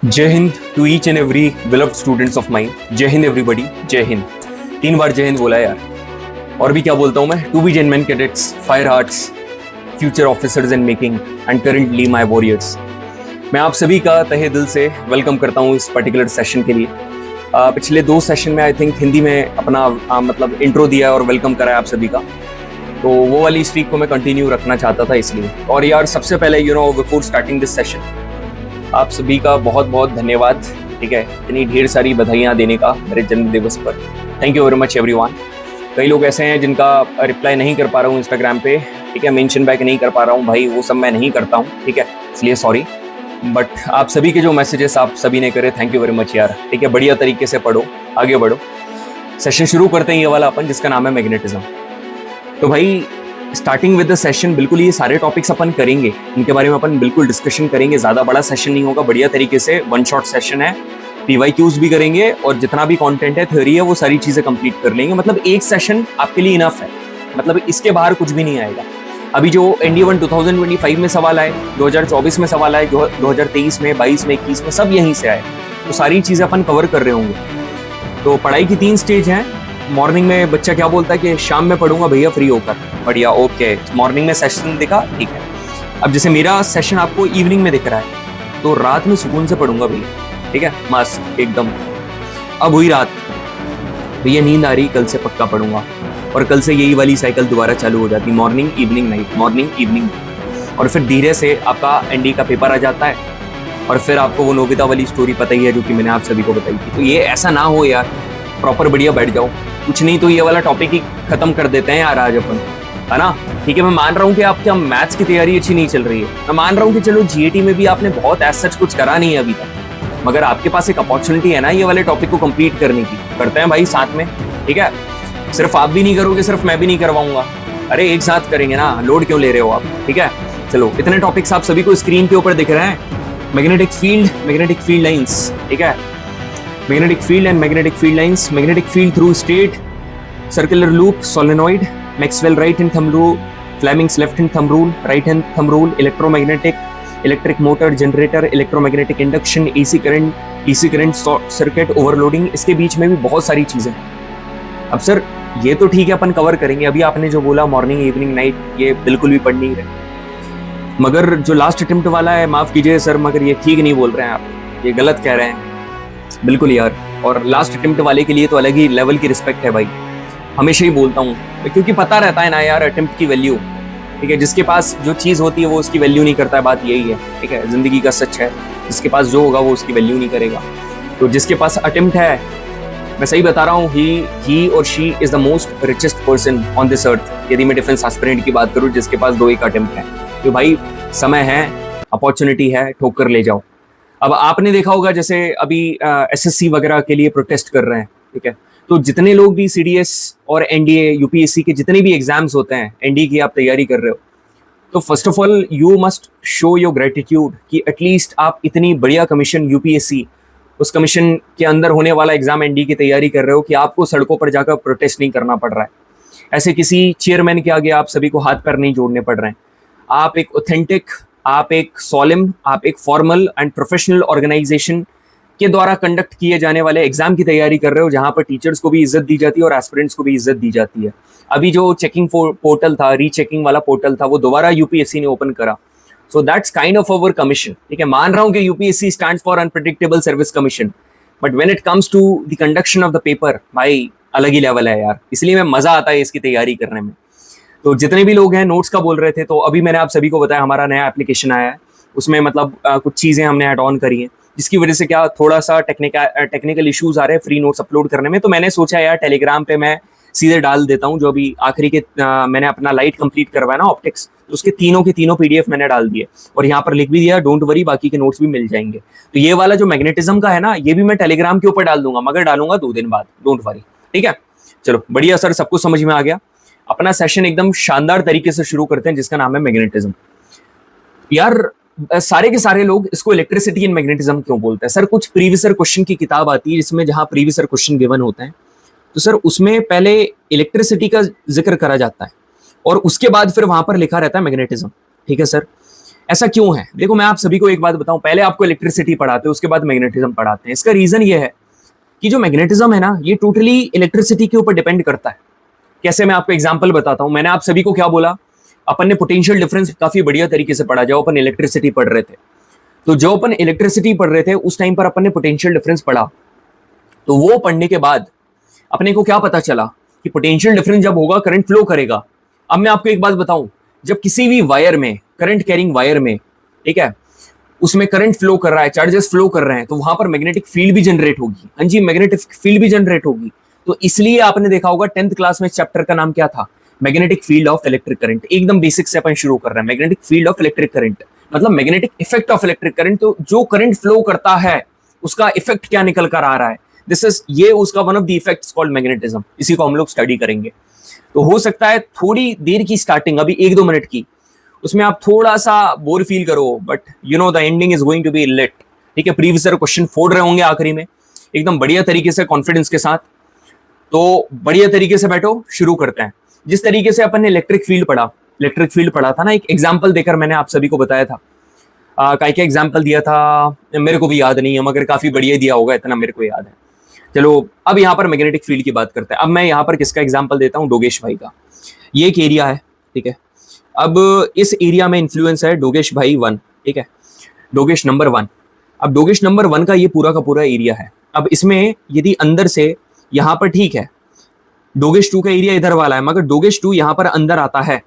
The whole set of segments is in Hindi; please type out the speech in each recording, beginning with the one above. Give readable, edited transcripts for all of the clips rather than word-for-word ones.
जय हिंद to each and every beloved students of mine. जय हिंद एवरीबॉडी, जय हिंद। 3 बार जय हिंद बोला यार, और भी क्या बोलता हूँ मैं। To be genuine cadets, fire hearts, future officers in making and currently my warriors, मैं आप सभी का तहे दिल से वेलकम करता हूँ इस पर्टिकुलर सेशन के लिए। पिछले 2 सेशन में आई थिंक हिंदी में अपना मतलब इंट्रो दिया और वेलकम करा है आप सभी का, तो वो वाली स्ट्रीक को मैं कंटिन्यू रखना चाहता था इसलिए। और यार सबसे पहले बिफोर स्टार्टिंग दिस सेशन, आप सभी का बहुत बहुत धन्यवाद, ठीक है, इतनी ढेर सारी बधाइयाँ देने का मेरे जन्म दिवस पर। Thank you very much everyone. कई लोग ऐसे हैं जिनका रिप्लाई नहीं कर पा रहा हूँ इंस्टाग्राम पे, ठीक है, मेंशन बैक नहीं कर पा रहा हूँ भाई, वो सब मैं नहीं करता हूँ, ठीक है, इसलिए सॉरी। बट आप सभी के जो मैसेजेस आप सभी ने करे, थैंक यू वेरी मच यार, ठीक है। बढ़िया तरीके से पढ़ो, आगे बढ़ो। सेशन शुरू करते हैं ये वाला अपन, जिसका नाम है मैग्नेटिज्म। तो भाई स्टार्टिंग विद द सेशन, बिल्कुल ये सारे टॉपिक्स अपन करेंगे, इनके बारे में अपन बिल्कुल डिस्कशन करेंगे। ज़्यादा बड़ा सेशन नहीं होगा, बढ़िया तरीके से 1 शॉट सेशन है। PYQs भी करेंगे और जितना भी कंटेंट है, थ्योरी है, वो सारी चीज़ें कंप्लीट कर लेंगे। मतलब एक सेशन आपके लिए इनफ है, मतलब इसके बाहर कुछ भी नहीं आएगा। अभी जो ND1 2025 में सवाल आए, 2024 में सवाल आए, 2023 में, 22 में, 21 में, सब यहीं से आए, तो सारी चीज़ें अपन कवर कर रहे होंगे। तो पढ़ाई की 3 स्टेज हैं। मॉर्निंग में बच्चा क्या बोलता है कि शाम में पढ़ूंगा भैया फ्री होकर, बढ़िया, ओके। मॉर्निंग में सेशन दिखा, ठीक है। अब जैसे मेरा सेशन आपको इवनिंग में दिख रहा है, तो रात में सुकून से पढ़ूंगा भैया, ठीक है, मस्त एकदम। अब हुई रात, भैया नींद आ रही, कल से पक्का पढ़ूंगा, और कल से यही वाली साइकिल दोबारा चालू हो जाती, morning evening night, morning evening. और फिर धीरे से आपका ND का पेपर आ जाता है, और फिर आपको वो नोबिता वाली स्टोरी पता ही है जो कि मैंने आप सभी को बताई थी। तो ये ऐसा ना हो यार, प्रॉपर बढ़िया बैठ जाओ। कुछ नहीं तो ये वाला टॉपिक ही खत्म कर देते हैं यार आज अपन, है ना, ठीक है। मैं मान रहा हूँ कि आपके मैथ्स की तैयारी अच्छी नहीं चल रही है, मैं मान रहा हूँ कि चलो GAT में भी आपने बहुत ऐसा सच कुछ करा नहीं है अभी तक, मगर आपके पास एक अपॉर्चुनिटी है ना ये वाले टॉपिक को कंप्लीट करने की। करते हैं भाई साथ में, ठीक है। सिर्फ आप भी नहीं करोगे, सिर्फ मैं भी नहीं करवाऊंगा, अरे एक साथ करेंगे ना, लोड क्यों ले रहे हो आप, ठीक है। चलो, इतने टॉपिक्स आप सभी को स्क्रीन के ऊपर दिख रहे हैं। मैग्नेटिक फील्ड लाइंस, ठीक है, magnetic field and magnetic field lines, magnetic field through state, circular loop, solenoid, Maxwell right hand thumb rule, Fleming's left hand thumb rule, right hand thumb rule, electric motor, generator, electromagnetic induction, AC current, circuit overloading, इसके बीच में भी बहुत सारी चीजें। अब सर ये तो ठीक है अपन कवर करेंगे, अभी आपने जो बोला मॉर्निंग इवनिंग नाइट, ये बिल्कुल भी पढ़ नहीं रहे। मगर जो लास्ट अटेम्प्ट वाला है, माफ कीजिए सर, मगर ये ठीक नहीं बोल रहे हैं आप, ये गलत कह रहे हैं बिल्कुल यार। और लास्ट अटेम्प्ट वाले के लिए तो अलग ही लेवल की रिस्पेक्ट है भाई, हमेशा ही बोलता हूँ, क्योंकि पता रहता है ना यार अटेम्प्ट की वैल्यू, ठीक है। जिसके पास जो चीज़ होती है वो उसकी वैल्यू नहीं करता है, बात यही है, ठीक है, जिंदगी का सच है। जिसके पास जो होगा वो उसकी वैल्यू नहीं करेगा। तो जिसके पास अटेम्प्ट है, मैं सही बता रहा हूँ, ही और she is the most richest person on this earth. यदि मैं डिफेंस एस्पिरेंट की बात करूँ जिसके पास 2 एक अटेम्प्ट है, तो भाई समय है, अपॉर्चुनिटी है, ठोकर ले जाओ। अब आपने देखा होगा जैसे अभी SSC वगैरह के लिए प्रोटेस्ट कर रहे हैं, ठीक है, तो जितने लोग भी CDS और NDA UPSC के जितने भी एग्जाम्स होते हैं, ND की आप तैयारी कर रहे हो, तो first of all you must show your gratitude कि एटलीस्ट आप इतनी बढ़िया कमीशन UPSC, उस कमीशन के अंदर होने वाला एग्जाम ND की तैयारी कर रहे हो कि आपको सड़कों पर जाकर प्रोटेस्ट नहीं करना पड़ रहा है। ऐसे किसी चेयरमैन के आगे आप सभी को हाथ पैर नहीं जोड़ने पड़ रहे हैं। आप एक ऑथेंटिक, आप एक सॉलिम, आप एक फॉर्मल एंड प्रोफेशनल ऑर्गेनाइजेशन के द्वारा कंडक्ट किए जाने वाले एग्जाम की तैयारी कर रहे हो, जहां पर टीचर्स को भी इज्जत दी जाती है और एस्पिरेंट्स को भी इज्जत दी जाती है। अभी जो चेकिंग पोर्टल था, रीचेकिंग वाला पोर्टल था, वो दोबारा UPSC ने ओपन करा। So that's kind of our commission, ठीक है। मान रहा हूं कि UPSC stands for unpredictable service commission, but when it comes to the conduction of the paper, भाई अलग ही लेवल है यार। इसलिए मैं मजा आता है इसकी तैयारी करने में। तो जितने भी लोग हैं नोट्स का बोल रहे थे, तो अभी मैंने आप सभी को बताया हमारा नया एप्लीकेशन आया है, उसमें मतलब कुछ चीज़ें हमने ऐड ऑन करी हैं, जिसकी वजह से क्या थोड़ा सा टेक्निकल इश्यूज आ रहे हैं फ्री नोट्स अपलोड करने में। तो मैंने सोचा यार टेलीग्राम पे मैं सीधे डाल देता हूँ, जो अभी आखिरी के मैंने अपना लाइट कंप्लीट करवाया ना ऑप्टिक्स, तो उसके तीनों के तीनों PDF मैंने डाल दिए, और यहाँ पर लिख भी दिया डोंट वरी, बाकी के नोट्स भी मिल जाएंगे। तो ये वाला जो मैग्नेटिज्म का है ना, ये भी मैं टेलीग्राम के ऊपर डाल दूंगा, मगर डालूंगा 2 दिन बाद, डोंट वरी, ठीक है। चलो बढ़िया सर, सब कुछ समझ में आ गया। अपना सेशन एकदम शानदार तरीके से शुरू करते हैं, जिसका नाम है मैग्नेटिज्म। यार सारे के सारे लोग इसको इलेक्ट्रिसिटी एंड मैग्नेटिज्म क्यों बोलते हैं सर? कुछ प्रीवियस क्वेश्चन की किताब आती है जिसमें जहां प्रीवियस क्वेश्चन गिवन होते हैं, तो सर उसमें पहले इलेक्ट्रिसिटी का जिक्र करा जाता है और उसके बाद फिर वहां पर लिखा रहता है मैग्नेटिज्म, ठीक है सर। ऐसा क्यों है? देखो मैं आप सभी को एक बात बताऊं, पहले आपको इलेक्ट्रिसिटी पढ़ाते हैं, उसके बाद मैग्नेटिज्म पढ़ाते हैं। इसका रीजन ये है कि जो मैग्नेटिज्म है ना, ये टोटली इलेक्ट्रिसिटी के ऊपर डिपेंड करता है। कैसे, मैं आपको एग्जांपल बताता हूं। मैंने आप सभी को क्या बोला, अपन ने पोटेंशियल डिफरेंस काफी बढ़िया तरीके से पढ़ा जब अपन इलेक्ट्रिसिटी पढ़ रहे थे। तो जो अपन इलेक्ट्रिसिटी पढ़ रहे थे उस टाइम पर अपन ने पोटेंशियल डिफरेंस पढ़ा, तो वो पढ़ने के बाद अपने को क्या पता चला कि पोटेंशियल डिफरेंस जब होगा करंट फ्लो करेगा। अब मैं आपको एक बात बताऊं, जब किसी भी वायर में, करंट कैरिंग वायर में, ठीक है, उसमें करंट फ्लो कर रहा है, चार्जेस फ्लो कर रहे हैं, तो वहां पर मैग्नेटिक फील्ड भी जनरेट होगी। हाँ जी, मैग्नेटिक फील्ड भी जनरेट होगी। तो इसलिए आपने देखा होगा 10th क्लास में चैप्टर का नाम क्या था, magnetic field of electric current. एकदम बेसिक से अपन शुरू कर रहे हैं। Magnetic field of electric current मतलब magnetic effect of electric current. तो जो करंट फ्लो करता है उसका इफेक्ट क्या निकल कर आ रहा है, दिस इज, ये उसका one of the effects called magnetism. इसी को हम लोग स्टडी करेंगे। तो हो सकता है थोड़ी देर की स्टार्टिंग, अभी 1-2 मिनट की, उसमें आप थोड़ा सा बोर फील करो, but you know the ending is going to be lit. ठीक है, प्रीवियस ईयर क्वेश्चन फोड़ रहे होंगे आखिरी में एकदम बढ़िया तरीके से, कॉन्फिडेंस के साथ। तो बढ़िया तरीके से बैठो, शुरू करते हैं। जिस तरीके से अपन ने इलेक्ट्रिक फील्ड पढ़ा था ना, एक एग्जाम्पल देकर मैंने आप सभी को बताया था। क्या एग्जाम्पल दिया था मेरे को भी याद नहीं है, मगर काफी बढ़िया दिया होगा, इतना मेरे को याद है। चलो अब यहाँ पर मैग्नेटिक फील्ड की बात करते हैं। अब मैं यहाँ पर किसका एग्जाम्पल देता हूँ, डोगेश भाई का। ये एक एरिया है, ठीक है। अब इस एरिया में इन्फ्लुएंस है डोगेश भाई 1, ठीक है, डोगेश नंबर 1। अब डोगेश नंबर 1 का ये पूरा का पूरा एरिया है। अब इसमें यदि अंदर से यहाँ पर, ठीक है, डोगेश 2 का एरिया इधर वाला है, मगर डोगेश 2 यहाँ पर अंदर आता है,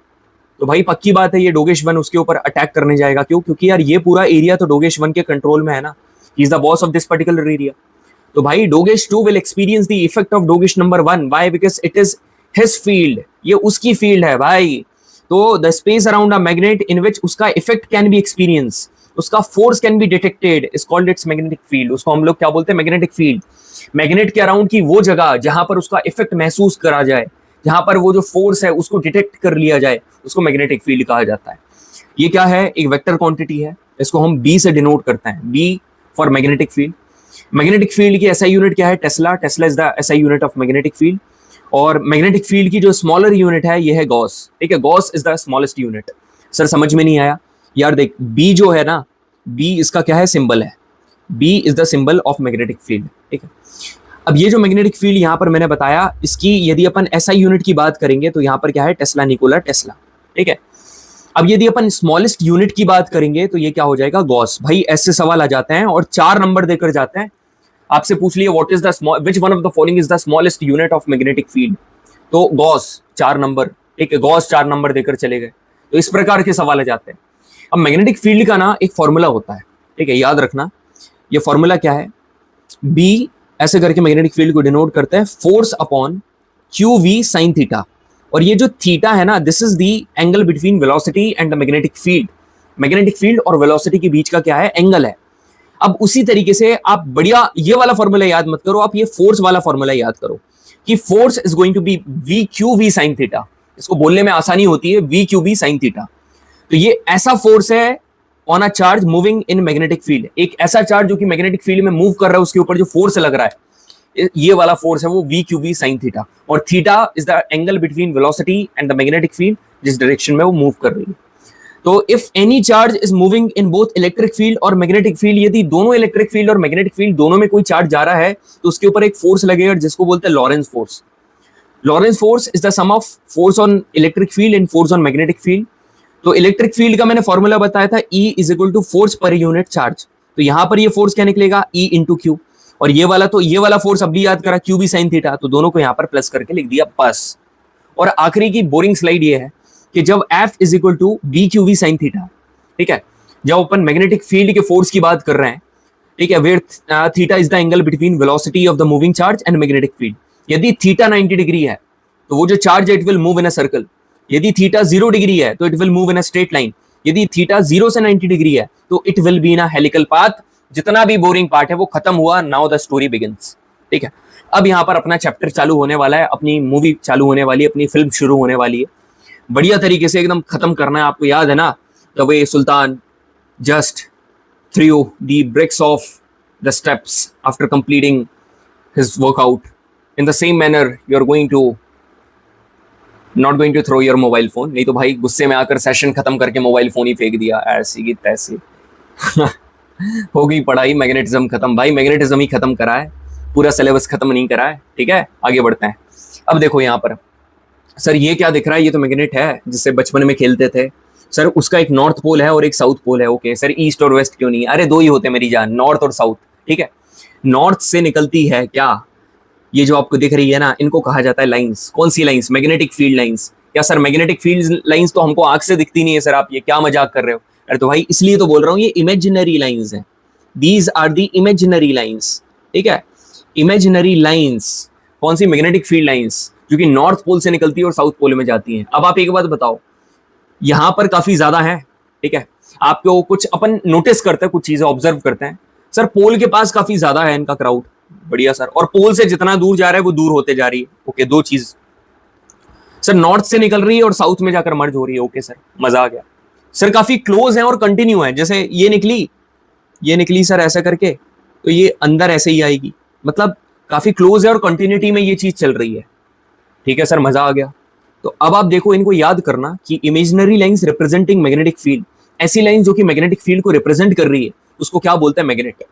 तो भाई पक्की बात है ये डोगेश 1 उसके ऊपर अटैक करने जाएगा। क्यों? क्योंकि यार ये पूरा एरिया तो डोगेश 1 के कंट्रोल में है ना, he is the boss of this particular area. तो भाई Dogesh 2 will experience the effect of Dogesh number 1। Why? Because it is his field, ये उसकी फील्ड है भाई। तो the space around a magnet in which उसका इफेक्ट कैन बी एक्सपीरियंस, उसका force can be detected, is called its magnetic field. उसको हम लोग क्या बोलते हैं, मैग्नेटिक फील्ड। मैग्नेट के अराउंड की वो जगह जहां पर उसका इफेक्ट महसूस करा जाए, जहां पर वो जो फोर्स है उसको डिटेक्ट कर लिया जाए, उसको मैग्नेटिक फील्ड कहा जाता है। ये क्या है, एक वेक्टर क्वांटिटी है, इसको हम बी से डिनोट करते हैं, B for magnetic field. Magnetic field की एसआई यूनिट क्या है, tesla. Tesla is the SI unit of magnetic field. और मैग्नेटिक फील्ड की जो स्मॉलर यूनिट है ये है गॉस, ठीक है, Gauss is the smallest unit. Sir समझ में नहीं आया यार, देख बी जो है ना, बी इसका क्या है, सिंबल है, B is the symbol of magnetic field, ठीक है। अब ये जो मैग्नेटिक फील्ड यहाँ पर मैंने बताया, इसकी यदि अपन एसआई यूनिट की बात करेंगे तो यहाँ पर क्या है, टेस्ला, निकोला टेस्ला, ठीक है। अब यदि अपन स्मॉलेस्ट यूनिट की बात करेंगे तो ये क्या हो जाएगा, गॉस। भाई ऐसे सवाल आ जाते हैं और 4 नंबर देकर जाते हैं, आपसे पूछ लिए what is the small, which one of the following is the smallest unit of magnetic field, तो गॉस 4 नंबर, ठीक है, गॉस 4 नंबर देकर चले गए। तो इस प्रकार के सवाल आ जाते हैं। अब मैग्नेटिक फील्ड का ना एक फॉर्मूला होता है, ठीक है, याद रखना। ये फॉर्मूला क्या है, बी ऐसे करके मैग्नेटिक फील्ड को डिनोट करते हैं force upon q we sine theta. और ये जो थीटा है ना, this is the angle between velocity and the magnetic field. Magnetic field और वेलोसिटी के बीच का क्या है, एंगल है। अब उसी तरीके से आप बढ़िया ये वाला फॉर्मूला याद मत करो, आप ये फोर्स वाला फॉर्मूला याद करो कि force is going to be v Q we sine theta. इसको बोलने में आसानी होती है, v Q we sine theta. तो ये ऐसा फोर्स है on a charge moving in magnetic field, एक ऐसा चार्ज जो कि मैग्नेटिक फील्ड में मूव कर रहा है, उसके ऊपर जो फोर्स लग रहा है, ये वाला फोर्स है वो V Q we sine theta. और theta is the angle between velocity and the magnetic field, जिस डायरेक्शन में वो मूव कर रही है। तो if any charge is moving in both electric field और मैग्नेटिक फील्ड, यदि दोनों इलेक्ट्रिक फील्ड और मैग्नेटिक फील्ड दोनों में कोई चार्ज जा रहा है तो उसके ऊपर एक फोर्स लगेगा जिसको बोलते हैं Lorentz force. Lorentz force is the sum of force on electric field and force on magnetic field. तो इलेक्ट्रिक फील्ड का मैंने फॉर्मूला बताया था, E is equal to force per unit charge. तो यहां पर ये फोर्स क्या निकलेगा, E इंटू क्यू। और ये वाला, तो ये वाला फोर्स अभी याद करा, क्यू भी साइन थीटा, तो दोनों को यहां पर प्लस करके लिख दिया बस। और आखिरी की बोरिंग स्लाइड ये है कि जब F is equal to B q we sine theta, ठीक है, जब अपन मैग्नेटिक फील्ड के फोर्स की बात कर रहे हैं, ठीक है, where theta is the angle between velocity of the moving charge and magnetic field. यदि थीटा 90 डिग्री है तो वो जो चार्ज है it will move in a circle. यदि थीटा 0 डिग्री है तो it will move in a straight line. यदि थीटा 0 से 90 डिग्री है तो it will be in a helical path. जितना भी बोरिंग पार्ट है वो खत्म हुआ, नाउ द स्टोरी बिगिंस, ठीक है। अब यहाँ पर अपना चैप्टर चालू होने वाला है, अपनी मूवी चालू होने वाली है, अपनी फिल्म शुरू होने वाली है। बढ़िया तरीके से एकदम खत्म करना है, आपको याद है ना, the way Sultan just through the breaks of the steps after completing his workout, in the same manner you are going to not going to throw your mobile phone, नहीं तो भाई गुस्से में आकर सेशन खत्म करके मोबाइल फोन ही फेंक दिया ऐसे की तैसे। हो गई पढ़ाई, मैग्नेटिज्म खत्म भाई, मैग्नेटिज्म ही खत्म करा है, पूरा सिलेबस खत्म नहीं करा है। ठीक है, आगे बढ़ते हैं। अब देखो यहाँ पर सर ये क्या दिख रहा है, ये तो मैग्नेट है जिससे बचपन में खेलते थे सर, उसका एक नॉर्थ पोल है और एक साउथ पोल है। ओके सर, ईस्ट और वेस्ट क्यों नहीं? अरे दो ही होते मेरी जान, नॉर्थ और साउथ। ठीक है, नॉर्थ से निकलती है क्या, ये जो आपको दिख रही है ना, इनको कहा जाता है लाइंस। कौन सी लाइंस? Magnetic field lines. या सर मैग्नेटिक फील्ड लाइंस तो हमको आंख से दिखती नहीं है सर, आप ये क्या मजाक कर रहे हो? अरे तो भाई इसलिए तो बोल रहा हूँ ये इमेजिनरी लाइंस हैं, these are the imaginary lines. ठीक है, इमेजिनरी लाइंस। कौन सी? मैग्नेटिक फील्ड लाइंस, जो कि नॉर्थ पोल से निकलती है और साउथ पोल में जाती है। अब आप एक बात बताओ, यहां पर काफी ज्यादा है। ठीक है, आपको कुछ अपन नोटिस करते हैं, कुछ चीजें ऑब्जर्व करते हैं सर, पोल के पास काफी ज्यादा है इनका क्राउड। बढ़िया सर, और पोल से जितना दूर जा रहा है वो दूर होते जा रही है। ओके, दो चीज सर, नॉर्थ से निकल रही है और साउथ में जाकर मर्ज हो रही है। ओके सर, मजा आ गया सर, काफी क्लोज है और कंटिन्यू है। जैसे ये निकली सर ऐसा करके, तो ये अंदर ऐसे ही आएगी, मतलब काफी क्लोज है और कंटिन्यूटी में ये चीज चल रही है। ठीक है सर, मजा आ गया। तो अब आप देखो, इनको याद करना कि imaginary lines representing magnetic field, ऐसी लाइन जो कि मैग्नेटिक फील्ड को रिप्रेजेंट कर रही है, उसको क्या बोलते हैं? मैग्नेट।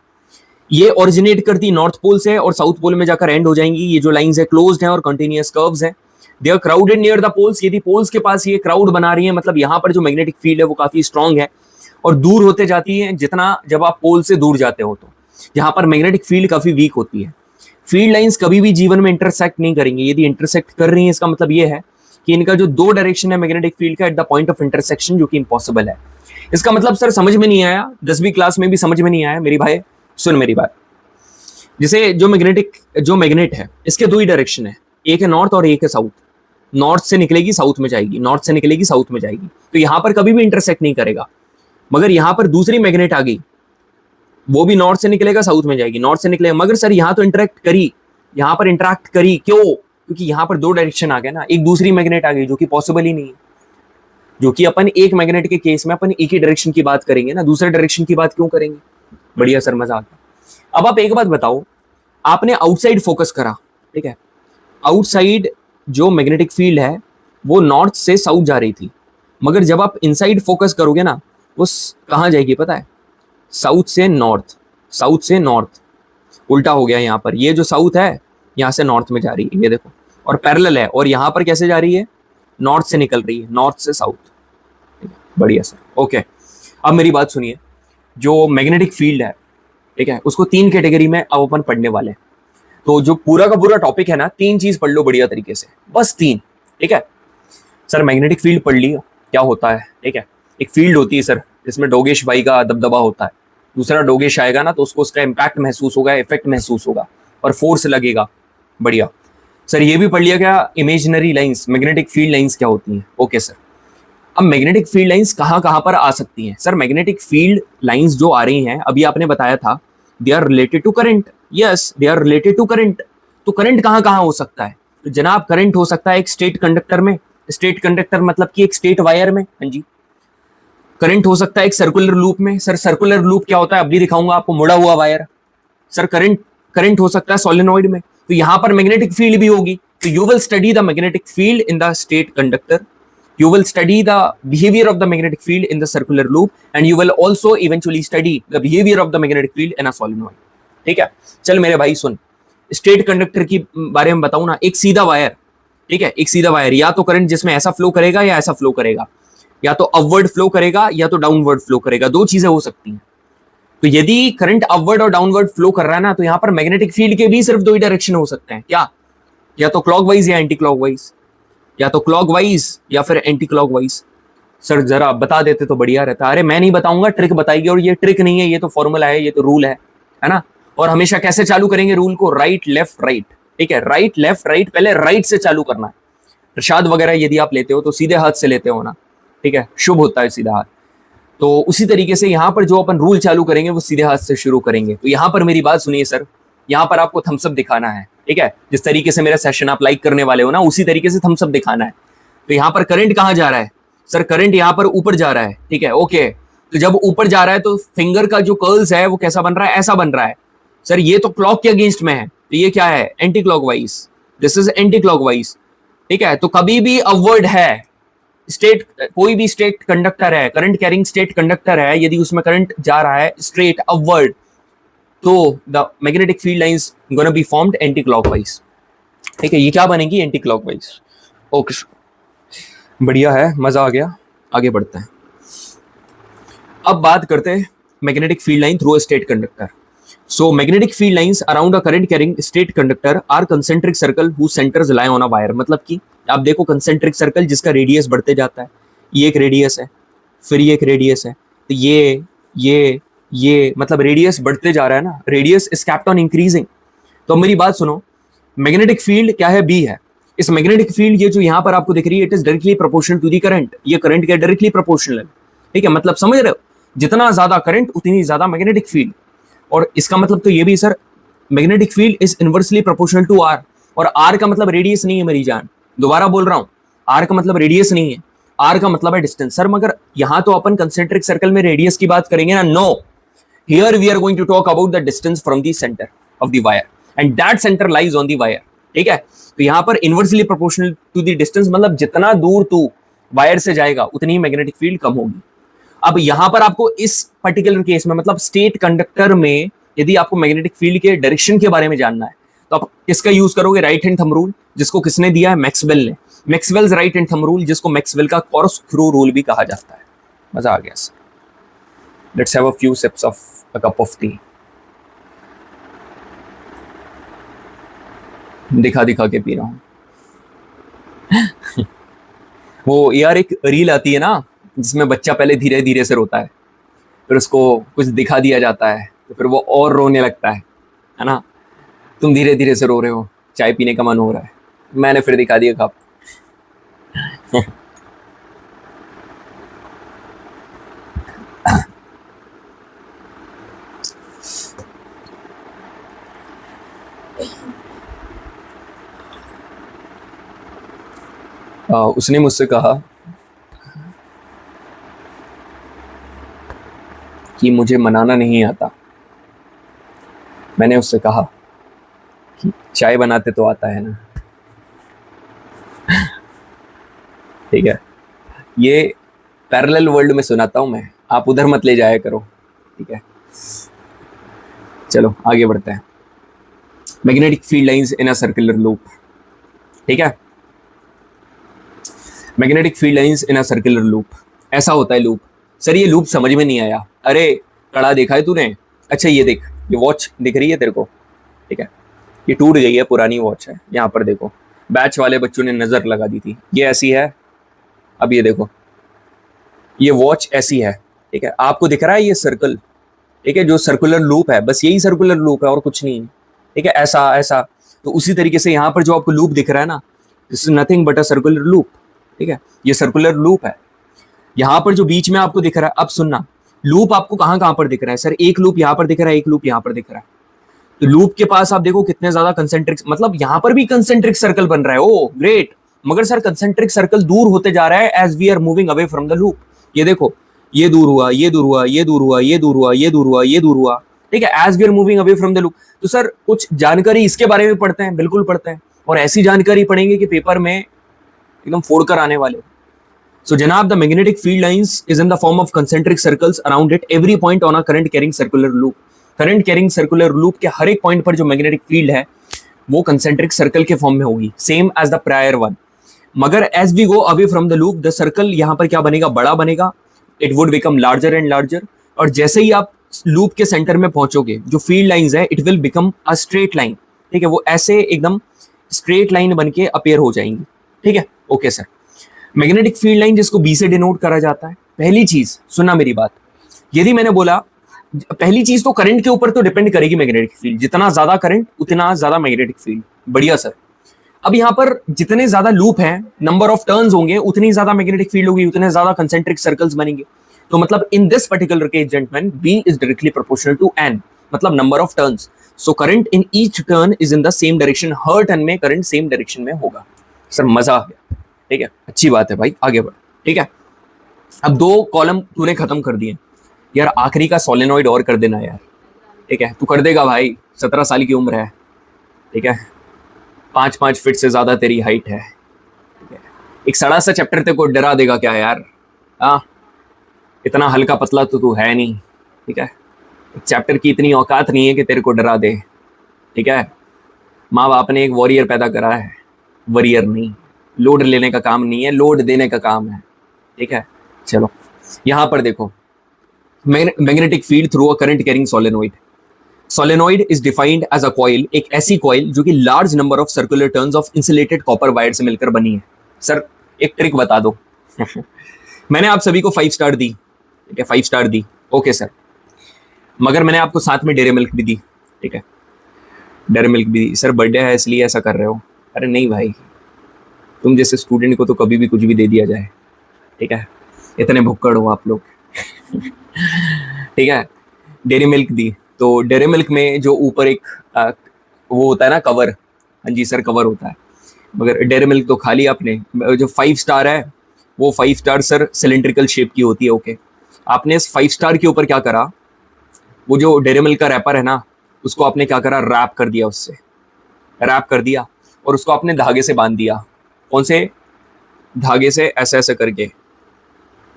ये ओरिजिनेट करती नॉर्थ पोल से और साउथ पोल में जाकर एंड हो जाएंगी। ये जो लाइंस है क्लोज्ड हैं और कंटिन्यूअस कर्व्स हैं। They are crowded near the poles, यदि पोल्स के पास ये क्राउड बना रही है, मतलब यहाँ पर जो मैग्नेटिक फील्ड है वो काफी स्ट्रांग है और दूर होते जाती है जितना, जब आप पोल से दूर जाते हो तो यहाँ पर मैग्नेटिक फील्ड काफी वीक होती है। फील्ड लाइंस कभी भी जीवन में इंटरसेक्ट नहीं करेंगे। यदि इंटरसेक्ट कर रही है, इसका मतलब ये है कि इनका जो दो डायरेक्शन है मैग्नेटिक फील्ड का at the point of intersection, जो कि इम्पॉसिबल है। इसका मतलब सर समझ में नहीं आया, 10वीं क्लास में भी समझ में नहीं आया मेरी भाई, सुन मेरी बात। जैसे जो मैग्नेट है, इसके दो ही डायरेक्शन है, एक है नॉर्थ और एक है साउथ। नॉर्थ से निकलेगी साउथ में जाएगी, नॉर्थ से निकलेगी साउथ में जाएगी, तो यहां पर कभी भी इंटरसेक्ट नहीं करेगा। मगर यहां पर दूसरी मैग्नेट आ गई, वो भी नॉर्थ से निकलेगा साउथ में जाएगी, नॉर्थ से निकलेगा, मगर सर यहां तो इंटरेक्ट करी, यहां पर इंटरेक्ट करी, क्यों? क्योंकि यहां पर दो डायरेक्शन आ गया ना, एक दूसरी मैग्नेट आ गई, जो कि पॉसिबल ही नहीं है। जो कि अपन एक मैग्नेट के केस में अपन एक ही डायरेक्शन की बात करेंगे ना, दूसरे डायरेक्शन की बात क्यों करेंगे? बढ़िया सर, मजा आ गया। अब आप एक बात बताओ, आपने आउटसाइड फोकस करा, ठीक है, आउटसाइड जो मैग्नेटिक फील्ड है वो नॉर्थ से साउथ जा रही थी, मगर जब आप इनसाइड फोकस करोगे ना, वो कहाँ जाएगी पता है? साउथ से नॉर्थ, साउथ से नॉर्थ। उल्टा हो गया यहाँ पर, ये जो साउथ है यहाँ से नॉर्थ में जा रही है, ये देखो, और पैरेलल है, और यहाँ पर कैसे जा रही है? नॉर्थ से निकल रही है, नॉर्थ से साउथ। बढ़िया सर, ओके। अब मेरी बात सुनिए, जो मैग्नेटिक फील्ड है, ठीक है, उसको तीन कैटेगरी में अब अपन पढ़ने वाले हैं। तो जो पूरा का पूरा टॉपिक है ना, तीन चीज पढ़ लो बढ़िया तरीके से, बस तीन। ठीक है सर, मैग्नेटिक फील्ड पढ़ लियो क्या होता है। ठीक है, एक फील्ड होती है सर जिसमें डोगेश भाई का दबदबा होता है, दूसरा डोगेश आएगा ना तो उसको उसका इम्पैक्ट महसूस होगा, इफेक्ट महसूस होगा और फोर्स लगेगा। बढ़िया सर, ये भी पढ़ लिया क्या? Imaginary lines, magnetic field lines क्या होती हैं। ओके सर, अब मैग्नेटिक फील्ड लाइंस कहाँ कहाँ पर आ सकती हैं? सर मैग्नेटिक फील्ड लाइंस जो आ रही हैं, अभी आपने बताया था, they are related to current. Yes, they are related to current. तो करंट कहाँ कहाँ हो सकता है? तो जनाब करंट हो सकता है एक स्टेट कंडक्टर में, स्टेट कंडक्टर मतलब कि एक स्टेट वायर में। हाँ जी, करंट हो सकता है एक सर्कुलर लूप में। सर सर्कुलर लूप क्या होता है अभी दिखाऊंगा आपको, मुड़ा हुआ वायर। सर करंट हो सकता है सोलेनॉइड में। तो यहां पर मैग्नेटिक फील्ड भी होगी। तो you will study the magnetic field in the state conductor, you will study the behavior of the magnetic field in the circular loop, and you will also eventually study the behavior of the magnetic field in a solenoid. ठीक है, चल मेरे भाई सुन, स्टेट कंडक्टर की बारे में बताऊं ना, एक सीधा वायर, ठीक है, एक सीधा वायर, या तो करंट जिसमें ऐसा फ्लो करेगा या ऐसा फ्लो करेगा, या तो अपवर्ड फ्लो करेगा या तो डाउनवर्ड फ्लो करेगा, दो चीजें हो सकती हैं। तो यदि करंट अपवर्ड और डाउनवर्ड फ्लो कर रहा है ना, तो यहाँ पर मैग्नेटिक फील्ड के भी सिर्फ दो ही डायरेक्शन हो सकते हैं। क्या? या तो क्लॉकवाइज या एंटी क्लॉकवाइज, या तो क्लॉकवाइज या फिर एंटी क्लॉकवाइज। सर जरा बता देते तो बढ़िया रहता। अरे मैं नहीं बताऊंगा, ट्रिक बताइए, और ये ट्रिक नहीं है, ये तो फॉर्मूला है, ये तो रूल है ना। और हमेशा कैसे चालू करेंगे रूल को? Right left right. ठीक है, राइट लेफ्ट राइट, पहले राइट से चालू करना है। प्रसाद वगैरह यदि आप लेते हो तो सीधे हाथ से लेते हो ना, ठीक है, शुभ होता है सीधा हाथ। तो उसी तरीके से यहाँ पर जो अपन रूल चालू करेंगे वो सीधे हाथ से शुरू करेंगे। तो यहाँ पर मेरी बात सुनिए सर, यहाँ पर आपको थम्सअप दिखाना है, ठीक है, जिस तरीके से मेरा सेशन आप लाइक करने वाले हो ना, उसी तरीके से थम्सअप दिखाना है। तो यहाँ पर करंट कहाँ जा रहा है? सर करंट यहाँ पर ऊपर जा रहा है, ठीक है, ओके। तो जब ऊपर जा रहा है तो फिंगर का जो कर्ल्स है वो कैसा बन रहा है? ऐसा बन रहा है। सर ये तो क्लॉक के अगेंस्ट में है, तो ये क्या है? Anti clockwise. This is anti clockwise. ठीक है, तो कभी भी अपवर्ड है स्टेट, कोई भी स्टेट कंडक्टर है, करंट कैरिंग स्टेट कंडक्टर है, यदि उसमें करंट जा रहा है स्ट्रेट अपवर्ड, तो the magnetic field lines gonna be formed anti clockwise. ठीक है, ये क्या बनेगी, एंटी क्लॉकवाइज। ओके, बढ़िया है, मजा आ गया, आगे बढ़ते हैं। अब बात करते हैं magnetic field line through a state conductor. So magnetic field lines around a current carrying state conductor are concentric circle whose centers lie on a wire। मतलब कि आप देखो concentric circle जिसका रेडियस बढ़ते जाता है, ये एक रेडियस है, फिर ये एक रेडियस है, तो ये मतलब रेडियस बढ़ते जा रहा है ना, radius is kept on increasing. तो मेरी बात सुनो, मैग्नेटिक फील्ड क्या है, बी है। इस मैग्नेटिक फील्ड ये जो यहाँ पर आपको दिख रही है, it is directly proportional to the current, ये करंट के डायरेक्टली प्रोपोर्शनल है। ठीक है, मतलब समझ रहे हो, जितना ज्यादा करंट उतनी ज्यादा मैग्नेटिक फील्ड। और इसका मतलब तो ये भी sir, magnetic field is inversely proportional to R, और आर का मतलब रेडियस नहीं है मेरी जान, दोबारा बोल रहा हूं, आर का मतलब रेडियस नहीं है, आर का मतलब है डिस्टेंस। सर मगर यहां तो अपन कंसेंट्रिक सर्कल में रेडियस की बात करेंगे ना, no, here we are going to talk about the distance from the centre of the wire and that centre lies on the wire. ठीक है, तो यहां पर inversely proportional to the distance, मतलब जितना दूर तू वायर से जाएगा उतनी मैग्नेटिक फील्ड कम होगी। अब यहां पर आपको इस पर्टिकुलर केस में, मतलब स्टेट कंडक्टर में, यदि आपको मैग्नेटिक फील्ड के डायरेक्शन के बारे में जानना है तो आप किसका यूज करोगे, राइट हैंड थंब रूल, जिसको किसने दिया है, मैक्सवेल ने, Maxwell's right hand thumb rule, जिसको मैक्सवेल का कॉर्कस्क्रू रूल भी कहा जाता है। मजा आ गया sir. Let's have a few sips of a cup of tea. दिखा दिखा के पी रहा हूं। वो यार एक रील आती है ना, जिसमें बच्चा पहले धीरे धीरे से रोता है, फिर उसको कुछ दिखा दिया जाता है, तो फिर वो और रोने लगता है ना। तुम धीरे धीरे से रो रहे हो, चाय पीने का मन हो रहा है, मैंने फिर दिखा दिया कप। उसने मुझसे कहा कि मुझे मनाना नहीं आता। मैंने उससे कहा कि चाय बनाते तो आता है ना। ठीक है, ये पैरेलल वर्ल्ड में सुनाता हूं मैं, आप उधर मत ले जाया करो। ठीक है, चलो आगे बढ़ते हैं। Magnetic field lines in a circular loop. ठीक है, magnetic field lines in a circular loop, ऐसा होता है लूप। सर ये लूप समझ में नहीं आया। अरे कड़ा देखा है तूने, अच्छा ये देख, ये वॉच दिख रही है तेरे को, ठीक है, ये टूट गई है, पुरानी वॉच है, यहाँ पर देखो, बैच वाले बच्चों ने नजर लगा दी थी, ये ऐसी है। अब ये देखो, ये वॉच ऐसी है, ठीक है, आपको दिख रहा है ये सर्कल, ठीक है, जो सर्कुलर लूप है, बस यही सर्कुलर लूप है और कुछ नहीं है। ठीक है, ऐसा ऐसा, तो उसी तरीके से यहाँ पर जो आपको लूप दिख रहा है ना, this is nothing but a circular loop. ठीक है, ये सर्कुलर लूप है। यहाँ पर जो बीच में आपको दिख रहा है, अब सुनना, लूप आपको कहाँ कहाँ पर दिख रहा है, सर एक लूप यहाँ पर दिख रहा है, एक लूप यहाँ पर दिख रहा है। तो लूप के पास आप देखो कितने ज्यादा कंसेंट्रिक, मतलब यहाँ पर भी कंसेंट्रिक सर्कल बन रहा है, ओ ग्रेट। मगर सर कंसेंट्रिक सर्कल दूर होते जा रहा है as we are moving away from the loop. ये देखो, ये दूर हुआ, ये दूर हुआ, ये दूर हुआ, ये दूर हुआ, ये दूर हुआ, ये दूर हुआ। ठीक है, as we are moving away from the loop. तो सर कुछ जानकारी इसके बारे में पढ़ते हैं, बिल्कुल पढ़ते हैं, और ऐसी जानकारी पढ़ेंगे कि पेपर में एकदम फोड़ कर आने वाले। So जनाब, the magnetic field lines is in the form of concentric circles around it every point on a current carrying circular loop। Current carrying circular loop के हर एक पॉइंट पर जो मैग्नेटिक फील्ड है वो कंसेंट्रिक सर्कल के फॉर्म में होगी, same as the prior one. मगर as we go away from the loop, the circle यहाँ पर क्या बनेगा, बड़ा बनेगा, it would become larger and larger. और जैसे ही आप लूप के सेंटर में पहुंचोगे, जो फील्ड लाइंस है, it will become a straight line. ठीक है, वो ऐसे एकदम स्ट्रेट लाइन बन के अपेयर हो जाएंगी। ठीक है, okay sir. Magnetic field line जिसको बी से डिनोट करा जाता है, पहली चीज सुनना मेरी बात, यदि मैंने बोला पहली चीज तो करंट के ऊपर तो डिपेंड करेगी मैग्नेटिक फील्ड, जितना ज्यादा करंट उतना ज्यादा मैग्नेटिक फील्ड। बढ़िया सर। अब यहाँ पर जितने ज्यादा लूप हैं, नंबर ऑफ टर्न्स होंगे, उतनी ज्यादा मैग्नेटिक फील्ड होगी, उतने ज्यादा कंसेंट्रिक सर्कल्स बनेंगे। तो मतलब in this particular case gentleman, B is directly proportional to N, मतलब number of turns. So current in each turn is in the same direction, हर टर्न में करंट सेम डायरेक्शन में होगा। सर मजा आ गया। ठीक है, अच्छी बात है भाई, आगे बढ़। ठीक है, अब दो कॉलम तूने खत्म कर दिए यार, आखिरी का सोलेनॉइड और कर देना यार। ठीक है, तू कर देगा भाई, 17 साल की उम्र है। ठीक है, 5 फीट से ज्यादा तेरी हाइट है। एक सड़ा सा चैप्टर तेरे को डरा देगा क्या यार? हाँ, इतना हल्का पतला तो तू है नहीं, ठीक है? चैप्टर की इतनी औकात नहीं है कि तेरे को डरा दे, ठीक है? माँ बाप ने एक वॉरियर पैदा करा है, वॉरियर नहीं, लोड लेने का काम नहीं है, लोड देने का काम है, ठीक है? चलो यहां पर देखो, magnetic field through a current carrying solenoid. Solenoid is defined as a coil, एक ऐसी कॉइल जो कि large number of circular turns of insulated copper wire से मिलकर बनी है। सर एक ट्रिक बता दो। मैंने आप सभी को 5 स्टार दी, ठीक है? 5 स्टार दी, ओके सर, मगर मैंने आपको साथ में डेयरी मिल्क भी दी, ठीक है? डेयरी मिल्क भी दी। सर बर्थडे है इसलिए ऐसा कर रहे हो? अरे नहीं भाई, तुम जैसे स्टूडेंट को तो कभी भी कुछ भी दे दिया जाए, ठीक है? इतने भुक्कड़ हो आप लोग। ठीक है, डेयरी मिल्क दी, तो डेयरी मिल्क में जो ऊपर एक वो होता है ना, कवर, हाँ जी सर कवर होता है, मगर डेयरी मिल्क तो खा लिया आपने। जो 5 स्टार है वो 5 स्टार सर सिलेंड्रिकल शेप की होती है, ओके? आपने इस 5 स्टार के ऊपर क्या करा, वो जो डेयरी मिल्क का रैपर है ना, उसको आपने क्या करा, रैप कर दिया, उससे रैप कर दिया और उसको आपने धागे से बांध दिया। कौन से धागे से? ऐसे ऐसे करके,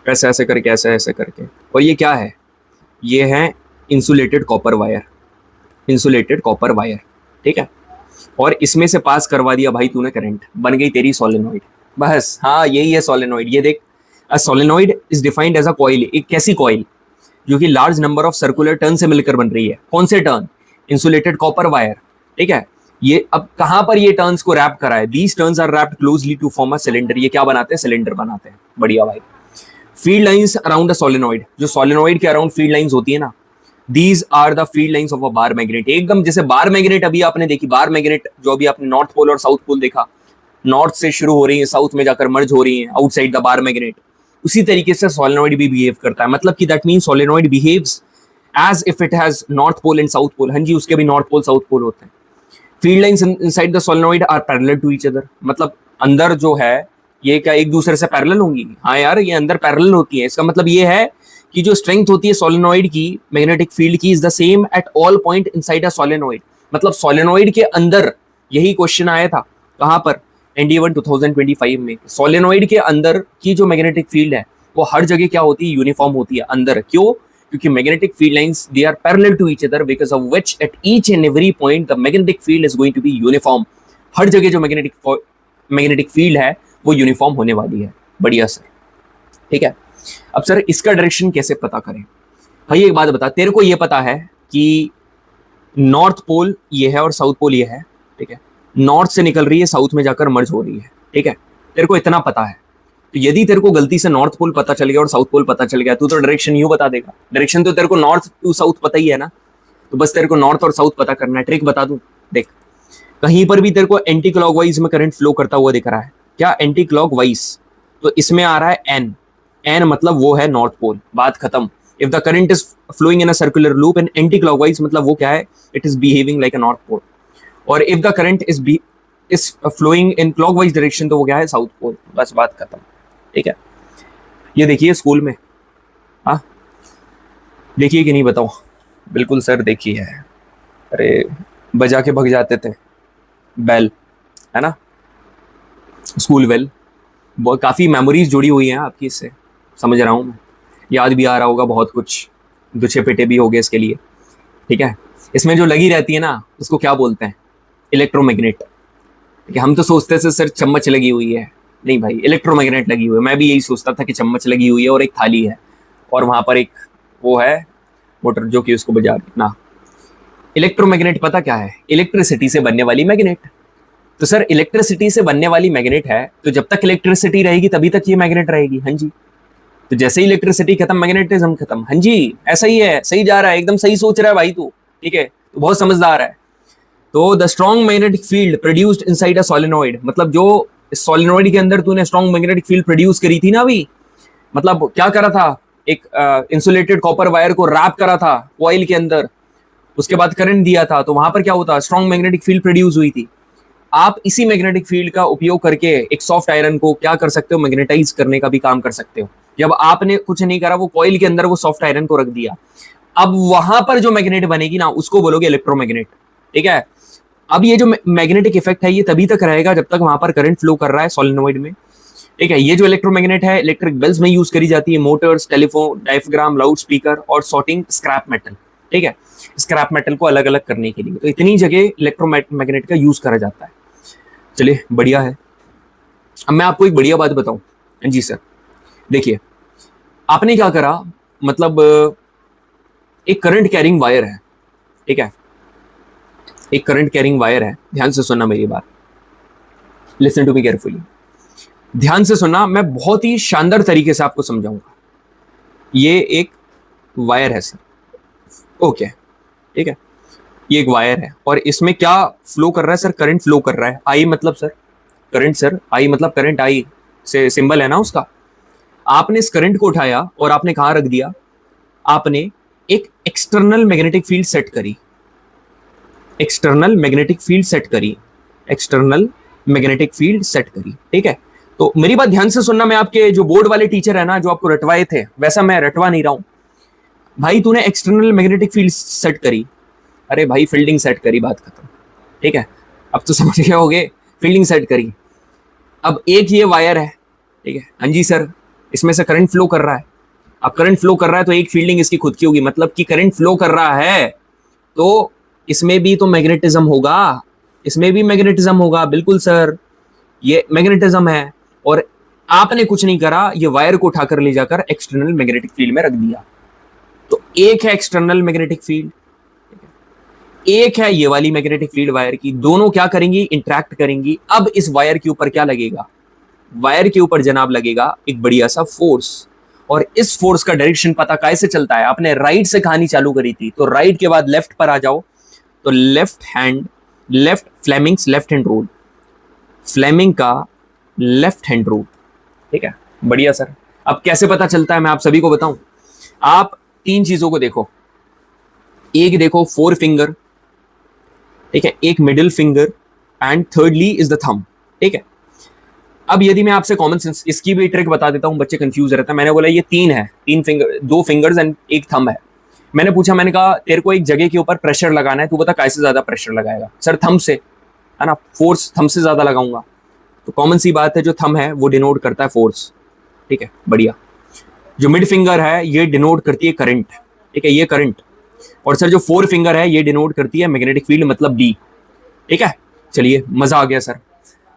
ऐसे ऐसे करके, ऐसे ऐसे करके। और ये क्या है? ये है insulated copper wire, insulated copper wire, ठीक है? और इसमें से पास करवा दिया भाई तूने करंट, बन गई तेरी सोलेनोइड। बस हाँ, यही है सोलेनोइड। ये देख, a solenoid is defined as a coil, एक कैसी कॉइल जो कि large number of circular turn से मिलकर बन रही है। कौन से टर्न? इंसुलेटेड कॉपर वायर, ठीक है? ये अब कहां पर ये टर्न्स को रैप करा है? These turns are wrapped closely to form a cylinder. ये क्या बनाते हैं? सिलेंडर बनाते हैं। बढ़िया भाई। Field lines around a solenoid, जो सोलेनोइड के अराउंड फील्ड लाइंस होती है ना, these are the field lines of a bar magnet. एकदम जैसे बार मैग्नेट अभी आपने देखी, बार मैग्नेट जो अभी आपने नॉर्थ पोल और साउथ पोल देखा, नॉर्थ से शुरू हो रही है, साउथ में जाकर मर्ज हो रही है आउटसाइड द बार मैग्नेट, उसी तरीके से सोलेनोइड भी बिहेव करता है। मतलब कि that mean solenoid behaves as if it has north pole and south pole. हाँ जी, उसके भी नॉर्थ पोल साउथ पोल होते हैं। Field lines inside the solenoid are parallel to each other, मतलब अंदर जो है ये क्या एक दूसरे से पैरेलल होंगी? हाँ यार, ये अंदर पैरेलल होती है। इसका मतलब ये है कि जो स्ट्रेंथ होती है सोलेनोइड की, मैग्नेटिक फील्ड की, is the same at all point inside a solenoid. मतलब सोलेनोइड के अंदर, यही क्वेश्चन आया था कहां पर? ND1 2025 में। सोलेनोइड के अंदर की जो मैग्नेटिक फील्ड है वो हर जगह क्या होती है? यूनिफॉर्म होती है अंदर। क्यों? क्योंकि magnetic field lines they are parallel to each other, because of which at each and every point the magnetic field is going to be uniform. हर जगह जो मैग्नेटिक फील्ड है वो यूनिफॉर्म होने वाली है। बढ़िया सर, ठीक है? अब सर इसका डायरेक्शन कैसे पता करें? भाई एक बात बता, तेरे को ये पता है कि नॉर्थ पोल ये है और साउथ पोल ये है, ठीक है? नॉर्थ से निकल रही है, साउथ में जाकर मर्ज हो रही है, ठीक है? तेरे को इतना पता है, तो यदि तेरे को गलती से नॉर्थ पोल पता चल गया और साउथ पोल पता चल गया, तू तो डायरेक्शन यूं बता देगा। डायरेक्शन तो तेरे को नॉर्थ टू साउथ पता ही है ना, तो बस तेरे को नॉर्थ और साउथ पता करना है। ट्रिक बता दूं, देख, कहीं पर भी तेरे को एंटी क्लॉकवाइज में करंट फ्लो करता हुआ दिख रहा है क्या? एंटी क्लॉकवाइज, तो इसमें आ रहा है एन। एन मतलब वो है नॉर्थ पोल, बात खत्म। If the current is flowing in a circular loop and anti clockwise, मतलब वो क्या है? It is behaving like a north pole. और if the current is flowing in clockwise direction, तो वो क्या है? South pole. बस बात खत्म, ठीक है? ये देखिए स्कूल में, हाँ देखिए कि नहीं बताओ? बिल्कुल सर देखिए है। अरे बजा के भग जाते थे बेल, है ना, स्कूल बेल। काफ़ी मेमोरीज जुड़ी हुई हैं आपकी इससे, समझ रहा हूँ मैं। याद भी आ रहा होगा बहुत कुछ, दुछे पेटे भी हो गए इसके लिए, ठीक है? इसमें जो लगी रहती है ना, उसको क्या बोलते हैं? इलेक्ट्रोमैग्नेट। हम तो सोचते थे सर चम्मच लगी हुई है, नहीं भाई, इलेक्ट्रोमैग्नेट लगी हुई है। मैं भी यही सोचता था कि चम्मच लगी हुई है और एक थाली है और वहाँ पर एक वो है मोटर जो कि उसको बजा ना। इलेक्ट्रोमैग्नेट पता क्या है? इलेक्ट्रिसिटी से बनने वाली मैग्नेट। तो सर इलेक्ट्रिसिटी से बनने वाली मैग्नेट है, तो जब तक इलेक्ट्रिसिटी रहेगी तभी तक ये मैग्नेट रहेगी। हाँ जी, तो जैसे ही इलेक्ट्रिसिटी खत्म, मैग्नेटिज्म खत्म। हाँ जी, ऐसा ही है, सही जा रहा है, एकदम सही सोच रहा है भाई तू, ठीक है? तो बहुत समझदार है। तो the strong magnetic field produced inside a solenoid, मतलब जो सोलेनोइड के अंदर तूने स्ट्रॉन्ग मैग्नेटिक फील्ड प्रोड्यूस करी थी ना अभी, मतलब क्या करा था? एक इंसुलेटेड कॉपर वायर को रैप करा था कॉइल के अंदर, उसके बाद करंट दिया था, तो वहां पर क्या होता? स्ट्रॉन्ग मैग्नेटिक फील्ड प्रोड्यूस हुई थी। आप इसी मैग्नेटिक फील्ड का उपयोग करके एक सॉफ्ट आयरन को क्या कर सकते हो? मैग्नेटाइज करने का भी काम कर सकते हो। जब आपने कुछ नहीं करा, वो कॉइल के अंदर वो सॉफ्ट आयरन को रख दिया, अब वहां पर जो मैग्नेट बनेगी ना, उसको बोलोगे इलेक्ट्रोमैग्नेट, ठीक है? अब ये जो मैग्नेटिक इफेक्ट है ये तभी तक रहेगा जब तक वहां पर करंट फ्लो कर रहा है सोलेनोइड में। ठीक है। ये जो इलेक्ट्रोमैग्नेट है इलेक्ट्रिक बेल्स में यूज करी जाती है, Motors, telephone, diaphragm, loud speaker और सॉर्टिंग स्क्रैप मेटल। ठीक है, स्क्रैप मेटल को अलग अलग करने के लिए। तो इतनी जगह इलेक्ट्रोमैग्नेट का यूज करा जाता है। चलिए बढ़िया है। अब मैं आपको एक बढ़िया बात बताऊं जी सर। देखिए आपने क्या करा, मतलब एक करंट कैरिंग वायर है, ठीक है, एक करंट कैरिंग वायर है। ध्यान से सुनना मेरी बात, लिसन टू मी केयरफुली, ध्यान से सुनना, मैं बहुत ही शानदार तरीके से आपको समझाऊंगा। ये एक वायर है सर, ओके, ठीक है, ये एक वायर है और इसमें क्या फ्लो कर रहा है सर, करंट फ्लो कर रहा है। आई मतलब सर करंट, सर आई मतलब करंट, आई से सिंबल है ना उसका। आपने इस करंट को उठाया और आपने कहां रख दिया, आपने एक एक्सटर्नल मैग्नेटिक फील्ड सेट करी, एक्सटर्नल मैग्नेटिक फील्ड सेट करी, एक्सटर्नल मैग्नेटिक फील्ड सेट करी। ठीक है, तो मेरी बात ध्यान से सुनना, मैं आपके जो बोर्ड वाले टीचर है ना जो आपको रटवाए थे वैसा मैं रटवा नहीं रहा हूं भाई। तूने एक्सटर्नल मैग्नेटिक फील्ड सेट करी, अरे भाई फील्डिंग सेट करी, बात खत्म। ठीक है, अब तो समझ गए होगे, फील्डिंग सेट करी। अब एक ये वायर है, ठीक है, हाँ जी सर, इसमें से करंट फ्लो कर रहा है। अब करंट फ्लो कर रहा है तो एक फील्डिंग इसकी खुद की होगी, मतलब कि करंट फ्लो कर रहा है तो इसमें भी तो मैग्नेटिज्म होगा, इसमें भी मैग्नेटिज्म होगा, बिल्कुल सर, ये मैग्नेटिज्म है। और आपने कुछ नहीं करा, ये वायर को उठाकर ले जाकर एक्सटर्नल मैग्नेटिक फील्ड में रख दिया। तो एक है एक्सटर्नल मैग्नेटिक फील्ड, एक है ये वाली मैग्नेटिक फील्ड वायर की, दोनों क्या करेंगी, इंटरेक्ट करेंगी। अब इस वायर के ऊपर क्या लगेगा, वायर के ऊपर जनाब लगेगा एक बढ़िया सा फोर्स। और इस फोर्स का डायरेक्शन पता कैसे चलता है, आपने राइट से कहानी चालू करी थी, तो राइट के बाद लेफ्ट पर आ जाओ, तो left hand, left Fleming's left hand rule, Fleming का लेफ्ट हैंड रूल। ठीक है, बढ़िया सर। अब कैसे पता चलता है मैं आप सभी को बताऊं। आप तीन चीजों को देखो, एक देखो फोर फिंगर, ठीक है, एक middle finger and thirdly is the thumb. ठीक है, अब यदि मैं आपसे कॉमन सेंस इसकी भी ट्रिक बता देता हूं, बच्चे कंफ्यूज रहते हैं। मैंने बोला ये तीन है, तीन फिंगर, दो फिंगर्स एंड एक थंब है। मैंने पूछा, मैंने कहा तेरे को एक जगह के ऊपर प्रेशर लगाना है, तू बता कैसे ज्यादा प्रेशर लगाएगा। सर थंब से, है ना, फोर्स थंब से ज्यादा लगाऊंगा। तो कॉमन सी बात है, जो थंब है वो डिनोट करता है फोर्स। ठीक है, बढ़िया। जो मिड फिंगर है ये डिनोट करती है करंट, ठीक है, ये करंट। और सर जो फोर फिंगर है ये डिनोट करती है मैग्नेटिक फील्ड, मतलब डी। ठीक है, चलिए मजा आ गया सर।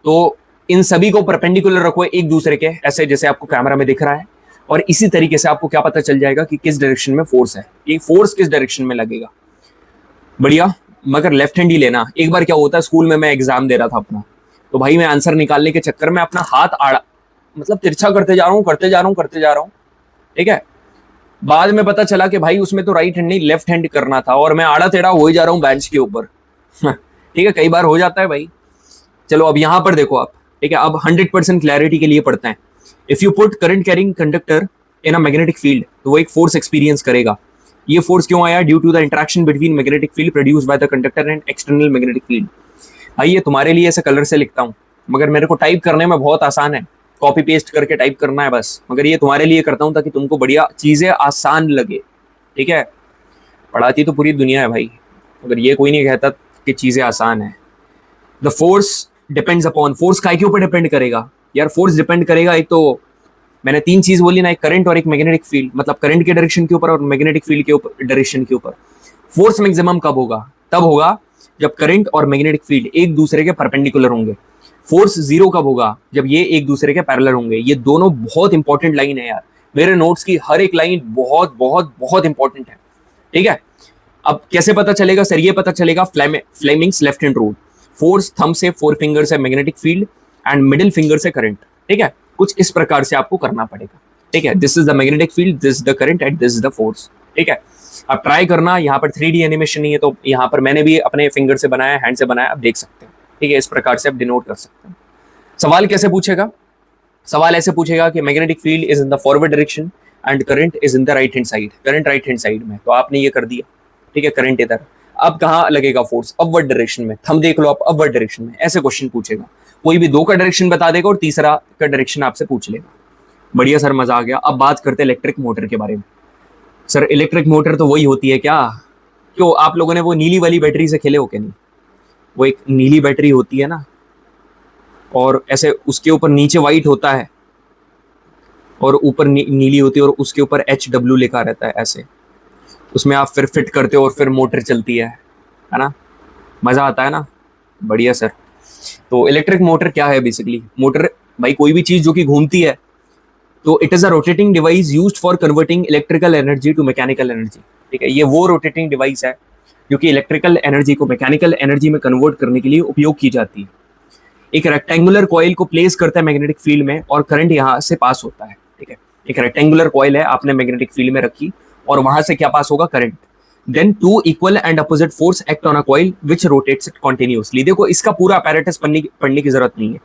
तो इन सभी को परपेंडिकुलर रखो एक दूसरे के, ऐसे जैसे आपको कैमरा में दिख रहा है, और इसी तरीके से आपको क्या पता चल जाएगा कि किस डायरेक्शन में फोर्स है, ये फोर्स किस डायरेक्शन में लगेगा। बढ़िया, मगर लेफ्ट हैंड ही लेना। एक बार क्या होता है, स्कूल में मैं एग्जाम दे रहा था अपना, तो भाई मैं आंसर निकालने के चक्कर में अपना हाथ आड़ा, मतलब तिरछा करते जा रहा हूँ, करते जा रहा हूँ, करते जा रहा हूँ। ठीक है, बाद में पता चला कि भाई उसमें तो राइट हैंड नहीं लेफ्ट हैंड करना था, और मैं आड़ा टेढ़ा हो ही जा रहा हूँ बेंच के ऊपर। ठीक है, कई बार हो जाता है भाई। चलो अब यहां पर देखो आप, ठीक है, अब 100% क्लैरिटी के लिए पढ़ते हैं। If you put current carrying conductor in a magnetic field, तो वो एक फोर्स एक्सपीरियंस करेगा। ये फोर्स क्यों आया, due to the interaction between magnetic field produced by the conductor and external magnetic field. भाई ये तुम्हारे लिए ऐसे कलर से लिखता हूँ, मगर मेरे को टाइप करने में बहुत आसान है, कॉपी पेस्ट करके टाइप करना है बस, मगर ये तुम्हारे लिए करता हूँ ताकि तुमको बढ़िया चीजें आसान लगे। ठीक है, पढ़ाती तो पूरी दुनिया है भाई, मगर ये कोई नहीं कहता कि चीजें आसान है। The force depends upon, force काय के ऊपर डिपेंड करेगा यार, फोर्स डिपेंड करेगा, एक तो मैंने तीन चीज बोली ना, एक करंट और एक मैग्नेटिक फील्ड, मतलब करंट के डायरेक्शन के ऊपर और मैग्नेटिक फील्ड के ऊपर डायरेक्शन के ऊपर। फोर्स मैक्सिमम कब होगा, तब होगा जब करंट और मैग्नेटिक फील्ड एक दूसरे के परपेंडिकुलर होंगे। फोर्स जीरो कब होगा, जब ये एक दूसरे के पैरेलल होंगे। ये दोनों बहुत इंपॉर्टेंट लाइन है यार, मेरे नोट्स की हर एक लाइन बहुत बहुत बहुत इंपॉर्टेंट है। ठीक है, अब कैसे पता चलेगा सर, ये पता चलेगा Fleming's left hand rule, force thumb से, फोर फिंगर से magnetic field and middle finger से करंट। ठीक है, कुछ इस प्रकार से आपको करना पड़ेगा। ठीक है, this is the magnetic field, this is the current and this is the force. ठीक है, अब ट्राई करना, यहाँ पर 3D एनिमेशन नहीं है, तो यहाँ पर मैंने भी अपने फिंगर से बनाया, हैंड से बनाया, आप देख सकते हैं। ठीक है, इस प्रकार से आप डिनोट कर सकते हैं। सवाल कैसे पूछेगा, सवाल ऐसे पूछेगा कि magnetic field is in the forward direction and current is in the right hand side, current right hand side में, तो आपने ये कर दिया। ठीक है, करंट इधर, अब कहाँ लगेगा फोर्स, अपवर्ड डायरेक्शन में, थंब देख लो आप, अपवर्ड डायरेक्शन में। ऐसे क्वेश्चन पूछेगा, कोई भी दो का डायरेक्शन बता देगा और तीसरा का डायरेक्शन आपसे पूछ लेगा। बढ़िया सर, मजा आ गया। अब बात करते हैं इलेक्ट्रिक मोटर के बारे में। सर इलेक्ट्रिक मोटर तो वही होती है क्या, क्यों आप लोगों ने वो नीली वाली बैटरी से खेले हो क्या नहीं, वो एक नीली बैटरी होती है ना, और ऐसे उसके ऊपर नीचे व्हाइट होता है, और ऊपर नीली होती है और उसके ऊपर HW लिखा रहता है ऐसे, उसमें आप फिर फिट करते हो और फिर मोटर चलती है ना, मज़ा आता है ना, बढ़िया सर। तो इलेक्ट्रिक मोटर क्या है बेसिकली? मोटर भाई कोई भी चीज़ जो कि घूमती है, तो it is a rotating device used for converting electrical energy to mechanical energy. ठीक है, ये वो रोटेटिंग डिवाइस है जो कि इलेक्ट्रिकल एनर्जी को मैकेनिकल एनर्जी में कन्वर्ट करने के लिए उपयोग की जाती है। एक रेक्टेंगुलर कॉइल को प्लेस करता है मैग्नेटिक फील्ड में और करंट यहाँ से पास होता है। ठीक है, एक रेक्टेंगुलर कॉइल है, आपने मैग्नेटिक फील्ड में रखी और वहां से क्या पास होगा? Current. Then two equal and opposite force act on a coil which rotates it continuously. देखो इसका पूरा अपैरेटस पढ़ने की जरूरत नहीं है।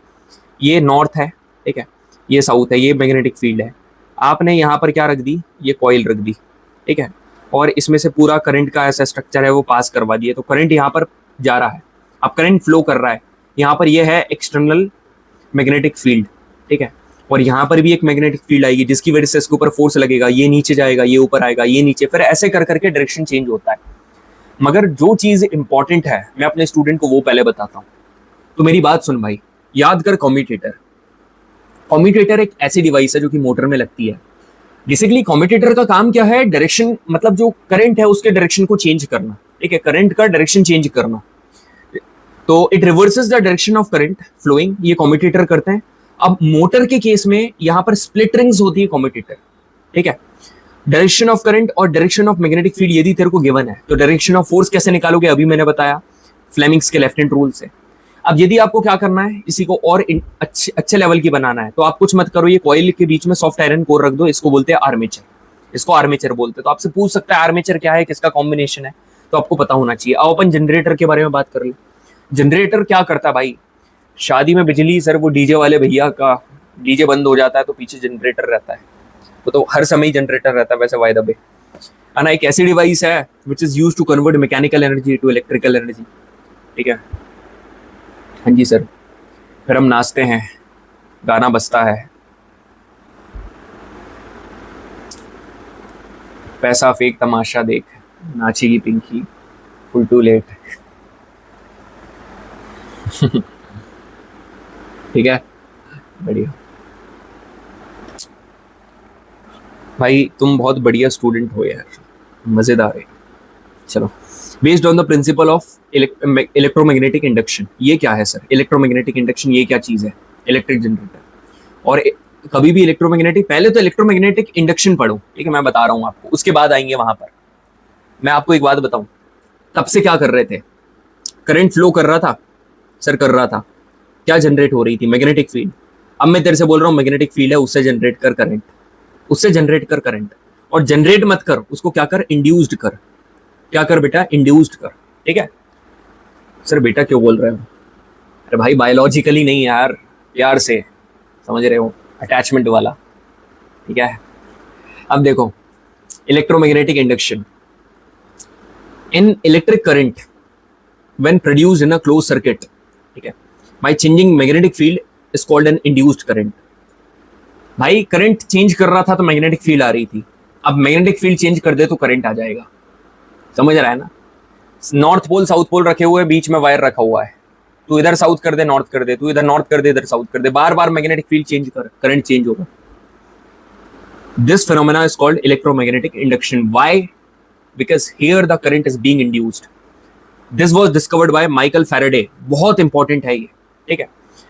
ये नॉर्थ है, ठीक है, ये साउथ है, ये मैग्नेटिक फील्ड है। आपने यहाँ पर क्या रख दी? ये कॉइल रख दी, ठीक है, और इसमें से पूरा करंट का ऐसा स्ट्रक्चर है वो पास करवा दिया, तो करंट यहाँ पर जा रहा है, अब करंट फ्लो कर रहा है। यहाँ पर ये है एक्सटर्नल मैग्नेटिक फील्ड, ठीक है, और यहाँ पर भी एक मैग्नेटिक फील्ड आएगी जिसकी वजह से इसके ऊपर फोर्स लगेगा, ये नीचे जाएगा, ये ऊपर आएगा, ये नीचे, फिर ऐसे कर करके डायरेक्शन चेंज होता है। मगर जो चीज़ इंपॉर्टेंट है मैं अपने स्टूडेंट को वो पहले बताता हूँ। तो मेरी बात सुन भाई, याद कर कम्यूटेटर। कम्यूटेटर एक ऐसी डिवाइस है जो कि मोटर में लगती है। बेसिकली कम्यूटेटर का काम क्या है? डायरेक्शन, मतलब जो करंट है उसके डायरेक्शन को चेंज करना, ठीक है, करंट का डायरेक्शन चेंज करना। तो it reverses the direction of current flowing, ये कम्यूटेटर करते हैं। अब मोटर के केस में यहाँ पर स्प्लिट रिंग्स होती है कम्यूटेटर, ठीक है। डायरेक्शन ऑफ करंट और डायरेक्शन ऑफ मैग्नेटिक फील्ड यदि तेरे को गिवन है तो डायरेक्शन ऑफ फोर्स कैसे निकालोगे? अभी मैंने बताया फ्लेमिंग्स के लेफ्ट हैंड रूल से। अब यदि आपको क्या करना है, इसी को और अच्छे लेवल की बनाना है, तो आप कुछ मत करो, ये कॉइल के बीच में सॉफ्ट आयरन कोर रख दो, इसको बोलते हैं आर्मेचर, इसको आर्मेचर बोलते हैं। तो आपसे पूछ सकता है आर्मेचर क्या है, किसका कॉम्बिनेशन है, तो आपको पता होना चाहिए। अब अपन जनरेटर के बारे में बात कर ले। जनरेटर क्या करता है भाई? शादी में बिजली, सर वो डीजे वाले भैया का डीजे बंद हो जाता है तो पीछे जनरेटर रहता है, वो तो हर समय जनरेटर रहता है वैसे वाय द वे, है ना। एक ऐसी डिवाइस है which is used to convert mechanical energy to electrical energy, ठीक है। हाँ जी सर, फिर हम नाचते हैं, गाना बजता है, पैसा फेंक तमाशा देख, नाचेगी पिंकी, फुल टू लेट। ठीक है, बढ़िया भाई, तुम बहुत बढ़िया स्टूडेंट हो यार, मजेदार है। चलो, based on the principle of electromagnetic induction. ये क्या है सर? इलेक्ट्रोमैग्नेटिक इंडक्शन ये क्या चीज़ है? Electric generator. और कभी भी इलेक्ट्रोमैग्नेटिक, पहले तो इलेक्ट्रोमैग्नेटिक इंडक्शन पढ़ो, ठीक है, मैं बता रहा हूँ आपको, उसके बाद आएंगे वहां पर। मैं आपको एक बात बताऊं, तब से क्या कर रहे थे? करंट फ्लो कर रहा था सर, कर रहा था, क्या जनरेट हो रही थी? Magnetic field. अब मैं तेरे से बोल रहा हूँ मैग्नेटिक फील्ड है, उससे जनरेट कर करंट, उससे जनरेट कर करंट। और जनरेट मत कर, उसको क्या कर? इंड्यूस्ड कर। क्या कर बेटा? इंड्यूस्ड कर, ठीक है। सर बेटा क्यों बोल रहे हो? अरे भाई बायोलॉजिकली नहीं यार, प्यार से, समझ रहे हो, अटैचमेंट वाला, ठीक है। अब देखो, electromagnetic induction in electric current when produced in a close circuit, ठीक है, by changing magnetic field is called an induced current. भाई करंट चेंज कर रहा था तो मैग्नेटिक फील्ड आ रही थी, अब मैग्नेटिक फील्ड चेंज कर दे तो करंट आ जाएगा, समझ रहा है ना। नॉर्थ पोल साउथ पोल रखे हुए, बीच में वायर रखा हुआ है, तू इधर साउथ कर दे, नॉर्थ कर दे, तू इधर नॉर्थ कर दे, इधर साउथ कर दे, बार बार मैग्नेटिक फील्ड चेंज कर, करंट चेंज होगा। This phenomena is called electromagnetic induction. Why? Because here the current is being induced. This was discovered by Michael Faraday, बहुत इंपॉर्टेंट है ये, ठीक है।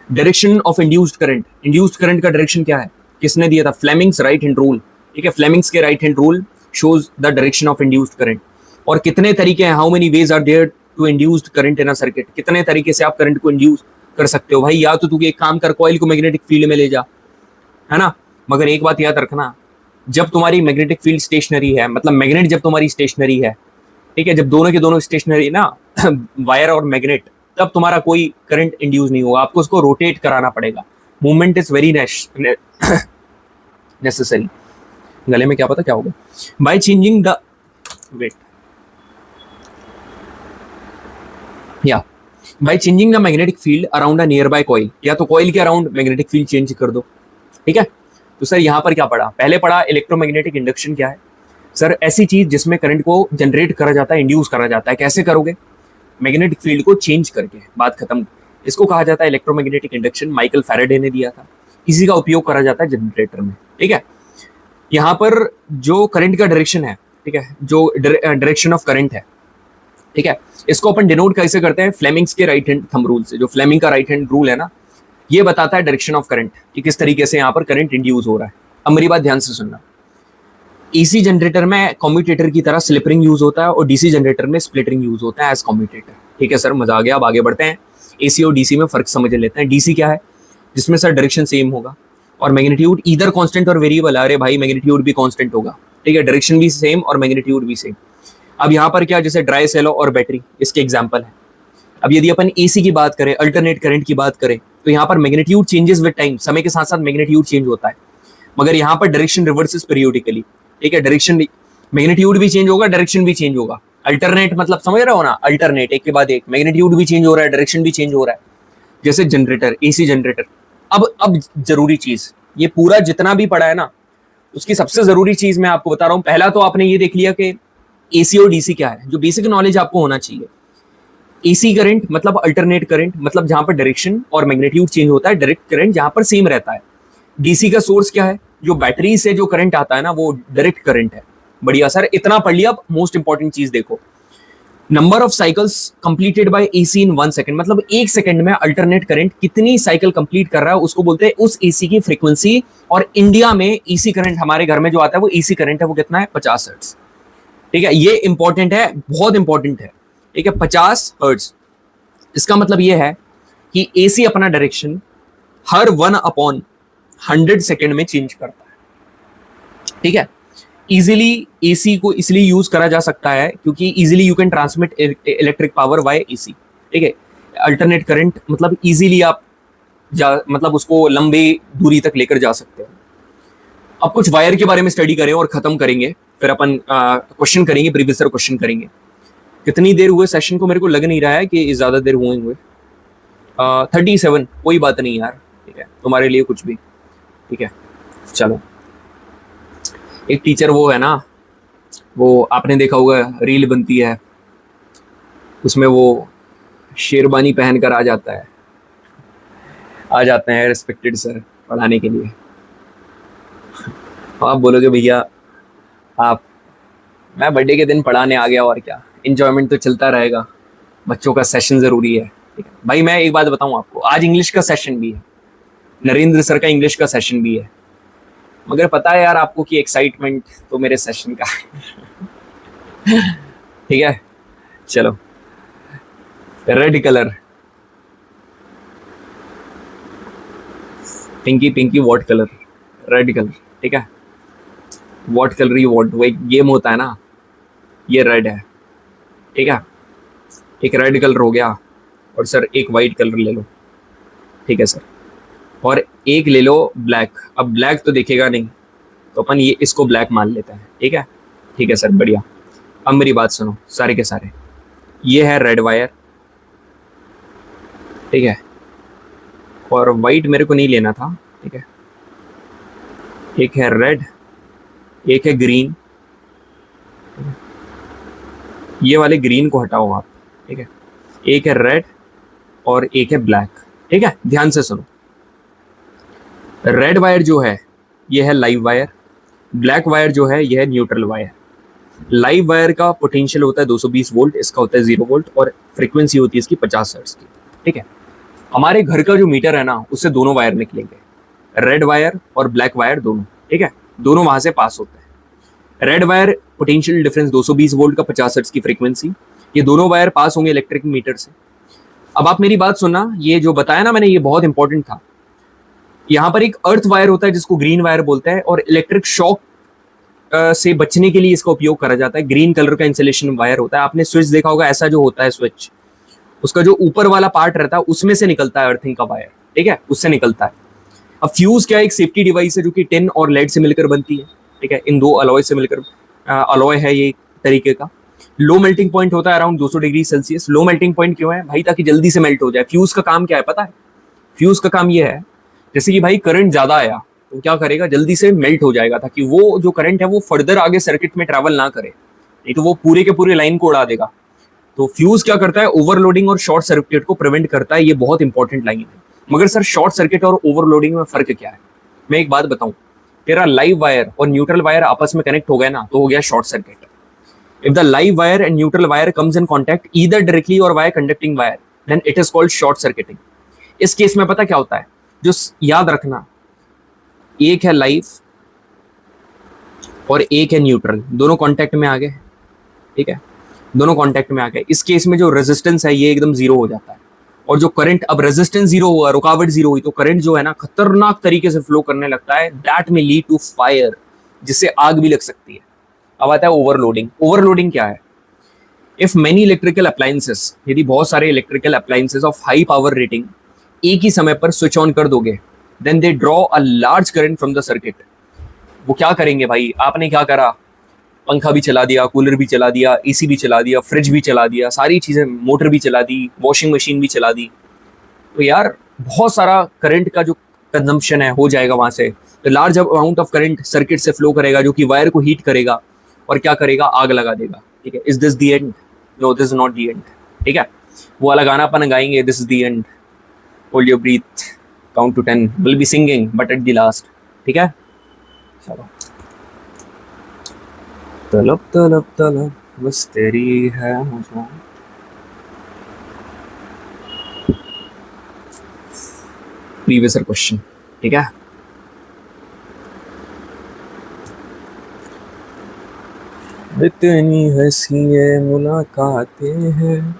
Direction of induced current, induced current का डायरेक्शन क्या है, किसने दिया था? फ्लेमिंग्स राइट हैंड रूल, ठीक है। फ्लेमिंग्स के right hand rule shows the direction of induced current. और कितने तरीके हैं, how many ways are there to induced current in a circuit, कितने तरीके से आप करंट को इंड्यूस कर सकते हो भाई। या तो तू एक काम कर, कॉइल को मैग्नेटिक फील्ड में ले जा, है ना। मगर एक बात याद रखना, जब तुम्हारी मैग्नेटिक फील्ड स्टेशनरी है, मतलब मैग्नेट जब तुम्हारी स्टेशनरी है, ठीक है, जब दोनों के दोनों स्टेशनरी ना वायर और मैग्नेट, तब तुम्हारा कोई करंट इंड्यूस नहीं होगा, आपको उसको रोटेट कराना पड़ेगा। Movement is very necessary. गले में क्या पता क्या होगा। बाय चेंजिंग द वेट, या by changing the magnetic field around a near by coil, या तो कॉइल के अराउंड मैग्नेटिक फील्ड चेंज कर दो, ठीक है। तो सर यहाँ पर क्या पढ़ा? पहले पढ़ा इलेक्ट्रोमैग्नेटिक इंडक्शन क्या है। सर ऐसी चीज जिसमें करंट को जनरेट करा जाता है, इंड्यूस करा जाता है। कैसे करोगे? मैग्नेटिक फील्ड को चेंज करके, बात खत्म। इसको कहा जाता है इलेक्ट्रोमैग्नेटिक इंडक्शन, माइकल फैराडे ने दिया था, इसी का उपयोग करा जाता है जनरेटर में, ठीक है। यहाँ पर जो करंट का डायरेक्शन है, ठीक है, जो डायरेक्शन ऑफ करंट है, ठीक है, इसको अपन डिनोट कैसे करते हैं, फ्लेमिंग्स के राइट हैंड थंब रूल से। जो फ्लेमिंग का राइट हैंड रूल है ना, ये बताता है डायरेक्शन ऑफ करंट कि किस तरीके से यहाँ पर करंट इंड्यूस हो रहा है। अब मेरी बात ध्यान से सुनना, एसी जनरेटर में कम्यूटेटर की तरह स्लिप रिंग यूज होता है और डीसी जनरेटर में स्प्लिट रिंग यूज होता है एज कम्यूटेटर। ठीक है सर, मजा आ गया। अब आगे बढ़ते हैं, एसी और डीसी में फर्क समझ लेते हैं। डीसी क्या है, जिसमें सर डायरेक्शन सेम होगा और मैग्नीट्यूड ईदर कांस्टेंट और वेरिएबल। अरे भाई मैग्नीट्यूड भी कांस्टेंट होगा, ठीक है, डायरेक्शन भी सेम और मैग्नीट्यूड भी सेम। अब यहाँ पर क्या, जैसे ड्राई सेलो और बैटरी इसके एग्जाम्पल है। अब यदि अपन एसी की बात करें, अल्टरनेट करंट की बात करें, तो यहाँ पर मैग्नीट्यूड चेंजेस विद टाइम, समय के साथ साथ मैग्नीट्यूड चेंज होता है, मगर यहाँ पर डायरेक्शन रिवर्सेस पीरियोडिकली। ठीक है, डायरेक्शन मैग्नीट्यूड भी चेंज होगा, डायरेक्शन भी चेंज होगा। अल्टरनेट मतलब समझ रहे हो ना, अल्टरनेट एक के बाद एक, मैग्नीट्यूड भी चेंज हो रहा है, डायरेक्शन भी चेंज हो रहा है। जैसे जनरेटर, एसी जनरेटर। अब जरूरी चीज, ये पूरा जितना भी पढ़ा है ना, उसकी सबसे जरूरी चीज मैं आपको बता रहा हूं। पहला तो आपने ये देख लिया कि एसी और डीसी क्या है, जो बेसिक नॉलेज आपको होना चाहिए। एसी करंट मतलब अल्टरनेट करंट, मतलब जहां पर डायरेक्शन और मैग्नीट्यूड चेंज होता है, डायरेक्ट करंट जहां पर सेम रहता है। डीसी का सोर्स क्या है, जो बैटरी से जो करंट आता है ना, वो डायरेक्ट करंट है। बढ़िया सर, इतना पढ़ लिया। अब मोस्ट इंपॉर्टेंट चीज देखो, number of cycles completed by AC in 1 second, मतलब 1 सेकंड में अल्टरनेट करंट कितनी साइकिल कंप्लीट कर रहा है, उसको बोलते हैं उस एसी की फ्रीक्वेंसी। और इंडिया में एसी करंट हमारे घर में जो आता है, वो एसी करंट है, वो कितना है, 50 हर्ट्ज। ठीक है, ये इंपॉर्टेंट है, बहुत इंपॉर्टेंट है। ठीक है, 50 हर्ट्ज। इसका मतलब ये है कि एसी अपना डायरेक्शन हर 1/100 सेकेंड में चेंज करता है। ठीक है, इजीली एसी को इसलिए यूज करा जा सकता है क्योंकि easily you can transmit electric power bye AC. ठीक है, अल्टरनेट करंट मतलब इजीली आप मतलब उसको लंबे दूरी तक लेकर जा सकते हैं। अब कुछ वायर के बारे में स्टडी करें और खत्म करेंगे, फिर अपन क्वेश्चन करेंगे, प्रीवियस ईयर क्वेश्चन करेंगे। कितनी देर हुए सेशन को, मेरे को लग नहीं रहा है कि ज्यादा देर हुए 37। कोई बात नहीं यार, ठीक है, तुम्हारे लिए कुछ भी। ठीक है, चलो। एक टीचर वो है ना, वो आपने देखा होगा, रील बनती है, उसमें वो शेरवानी पहनकर आ जाते हैं रिस्पेक्टेड सर पढ़ाने के लिए। आप बोलोगे भैया मैं बर्थडे के दिन पढ़ाने आ गया और क्या, इंजॉयमेंट तो चलता रहेगा, बच्चों का सेशन जरूरी है। ठीक है भाई, मैं एक बात बताऊं आपको, आज इंग्लिश का सेशन भी है, नरेंद्र सर का इंग्लिश का सेशन भी है, मगर पता है यार आपको कि एक्साइटमेंट तो मेरे सेशन का है। ठीक है, चलो। Red colour, Pinky what colour, red colour. ठीक है, व्हाट कलर यू वांट, वो एक गेम होता है ना, ये रेड है। ठीक है, एक रेड कलर हो गया, और सर एक वाइट कलर ले लो। ठीक है सर, और एक ले लो ब्लैक। अब ब्लैक तो दिखेगा नहीं, तो अपन ये इसको ब्लैक मान लेते हैं। ठीक है, ठीक है सर, बढ़िया। अब मेरी बात सुनो सारे के सारे, ये है रेड वायर, ठीक है, और वाइट मेरे को नहीं लेना था। ठीक है, एक है रेड, एक है ग्रीन, ये वाले ग्रीन को हटाओ आप। ठीक है, एक है रेड और एक है ब्लैक। ठीक है, ध्यान से सुनो, रेड वायर जो है ये है लाइव वायर, ब्लैक वायर जो है ये है न्यूट्रल वायर। लाइव वायर का पोटेंशियल होता है 220 वोल्ट, इसका होता है 0 वोल्ट, और फ्रीक्वेंसी होती है इसकी 50 हर्ट्ज की। ठीक है, हमारे घर का जो मीटर है ना, उससे दोनों वायर निकलेंगे, रेड वायर और ब्लैक वायर दोनों। ठीक है, दोनों वहां से पास होते हैं। Red wire potential difference 220 volt का 50 हर्ट्ज की फ्रीक्वेंसी, ये दोनों वायर पास होंगे इलेक्ट्रिक मीटर से। अब आप मेरी बात सुनना, ये जो बताया ना मैंने, ये बहुत इंपॉर्टेंट था। यहाँ पर एक अर्थ वायर होता है जिसको ग्रीन वायर बोलते हैं, और इलेक्ट्रिक शॉक से बचने के लिए इसका उपयोग करा जाता है। ग्रीन कलर का इंसुलेशन वायर होता है, आपने स्विच देखा होगा, ऐसा जो होता है स्विच, उसका जो ऊपर वाला पार्ट रहता है उसमें से निकलता है अर्थिंग का वायर। ठीक है, उससे निकलता है। अब फ्यूज क्या है, एक सेफ्टी डिवाइस है जो कि टिन और लेड से मिलकर बनती है। ठीक है, इन दो अलॉय से मिलकर अलॉय है ये तरीके का। लो मेल्टिंग पॉइंट होता है around 200 degree Celsius. Low melting point क्यों है भाई, ताकि जल्दी से मेल्ट हो जाए। फ्यूज का काम क्या है पता है, फ्यूज का काम ये है, जैसे कि भाई करंट ज्यादा आया तो क्या करेगा, जल्दी से मेल्ट हो जाएगा, ताकि वो जो करंट है वो फर्दर आगे सर्किट में ट्रैवल ना करे, नहीं तो वो पूरे के पूरे लाइन को उड़ा देगा। तो फ्यूज क्या करता है, ओवरलोडिंग और शॉर्ट सर्किट को प्रिवेंट करता है। ये बहुत इंपॉर्टेंट लाइन है। मगर सर शॉर्ट सर्किट और ओवरलोडिंग में फर्क क्या है, मैं एक बात बताऊं, तेरा लाइव वायर और न्यूट्रल वायर आपस में कनेक्ट हो गए ना, तो हो गया short circuit. If the live wire and neutral wire comes in contact either directly और via conducting wire, then it is called short circuiting. इस केस में पता क्या होता है, जो याद रखना, एक है लाइव और एक है न्यूट्रल, दोनों कॉन्टैक्ट में आ गए. ठीक है, दोनों कॉन्टैक्ट में आ गए. इस केस में जो रेजिस्टेंस है ये एकदम जीरो हो जाता है, और जो करंट, अब रेजिस्टेंस जीरो हुआ, रुकावट जीरो हुई, तो करंट जो है ना खतरनाक तरीके से फ्लो करने लगता है. दैट में लीड टू फायर, जिससे आग भी लग सकती है. अब आता है ओवरलोडिंग. ओवरलोडिंग क्या है? इफ मेनी इलेक्ट्रिकल अप्लायंसेस, यदि बहुत सारे electrical appliances of high power rating एक ही समय पर स्विच ऑन कर दोगे, then they draw a large current from the circuit. वो क्या करेंगे भाई, आपने क्या करा, पंखा भी चला दिया, कूलर भी चला दिया, एसी भी चला दिया, फ्रिज भी चला दिया, सारी चीज़ें, मोटर भी चला दी, वॉशिंग मशीन भी चला दी, तो यार बहुत सारा करंट का जो कंजम्पशन है हो जाएगा वहाँ से. तो large amount of current circuit से फ्लो करेगा, जो कि वायर को हीट करेगा और क्या करेगा, आग लगा देगा. ठीक है, is this the end? No, this is not the end. ठीक है, वो वाला गाना अपन गाएंगे, this is the end, hold your breath, count to 10, will be singing but at the last. ठीक है, चलो. तलब तलब तलब बस तेरी है मुझे. Previous question. ठीक है, इतनी हंसी मुलाकातें हैं,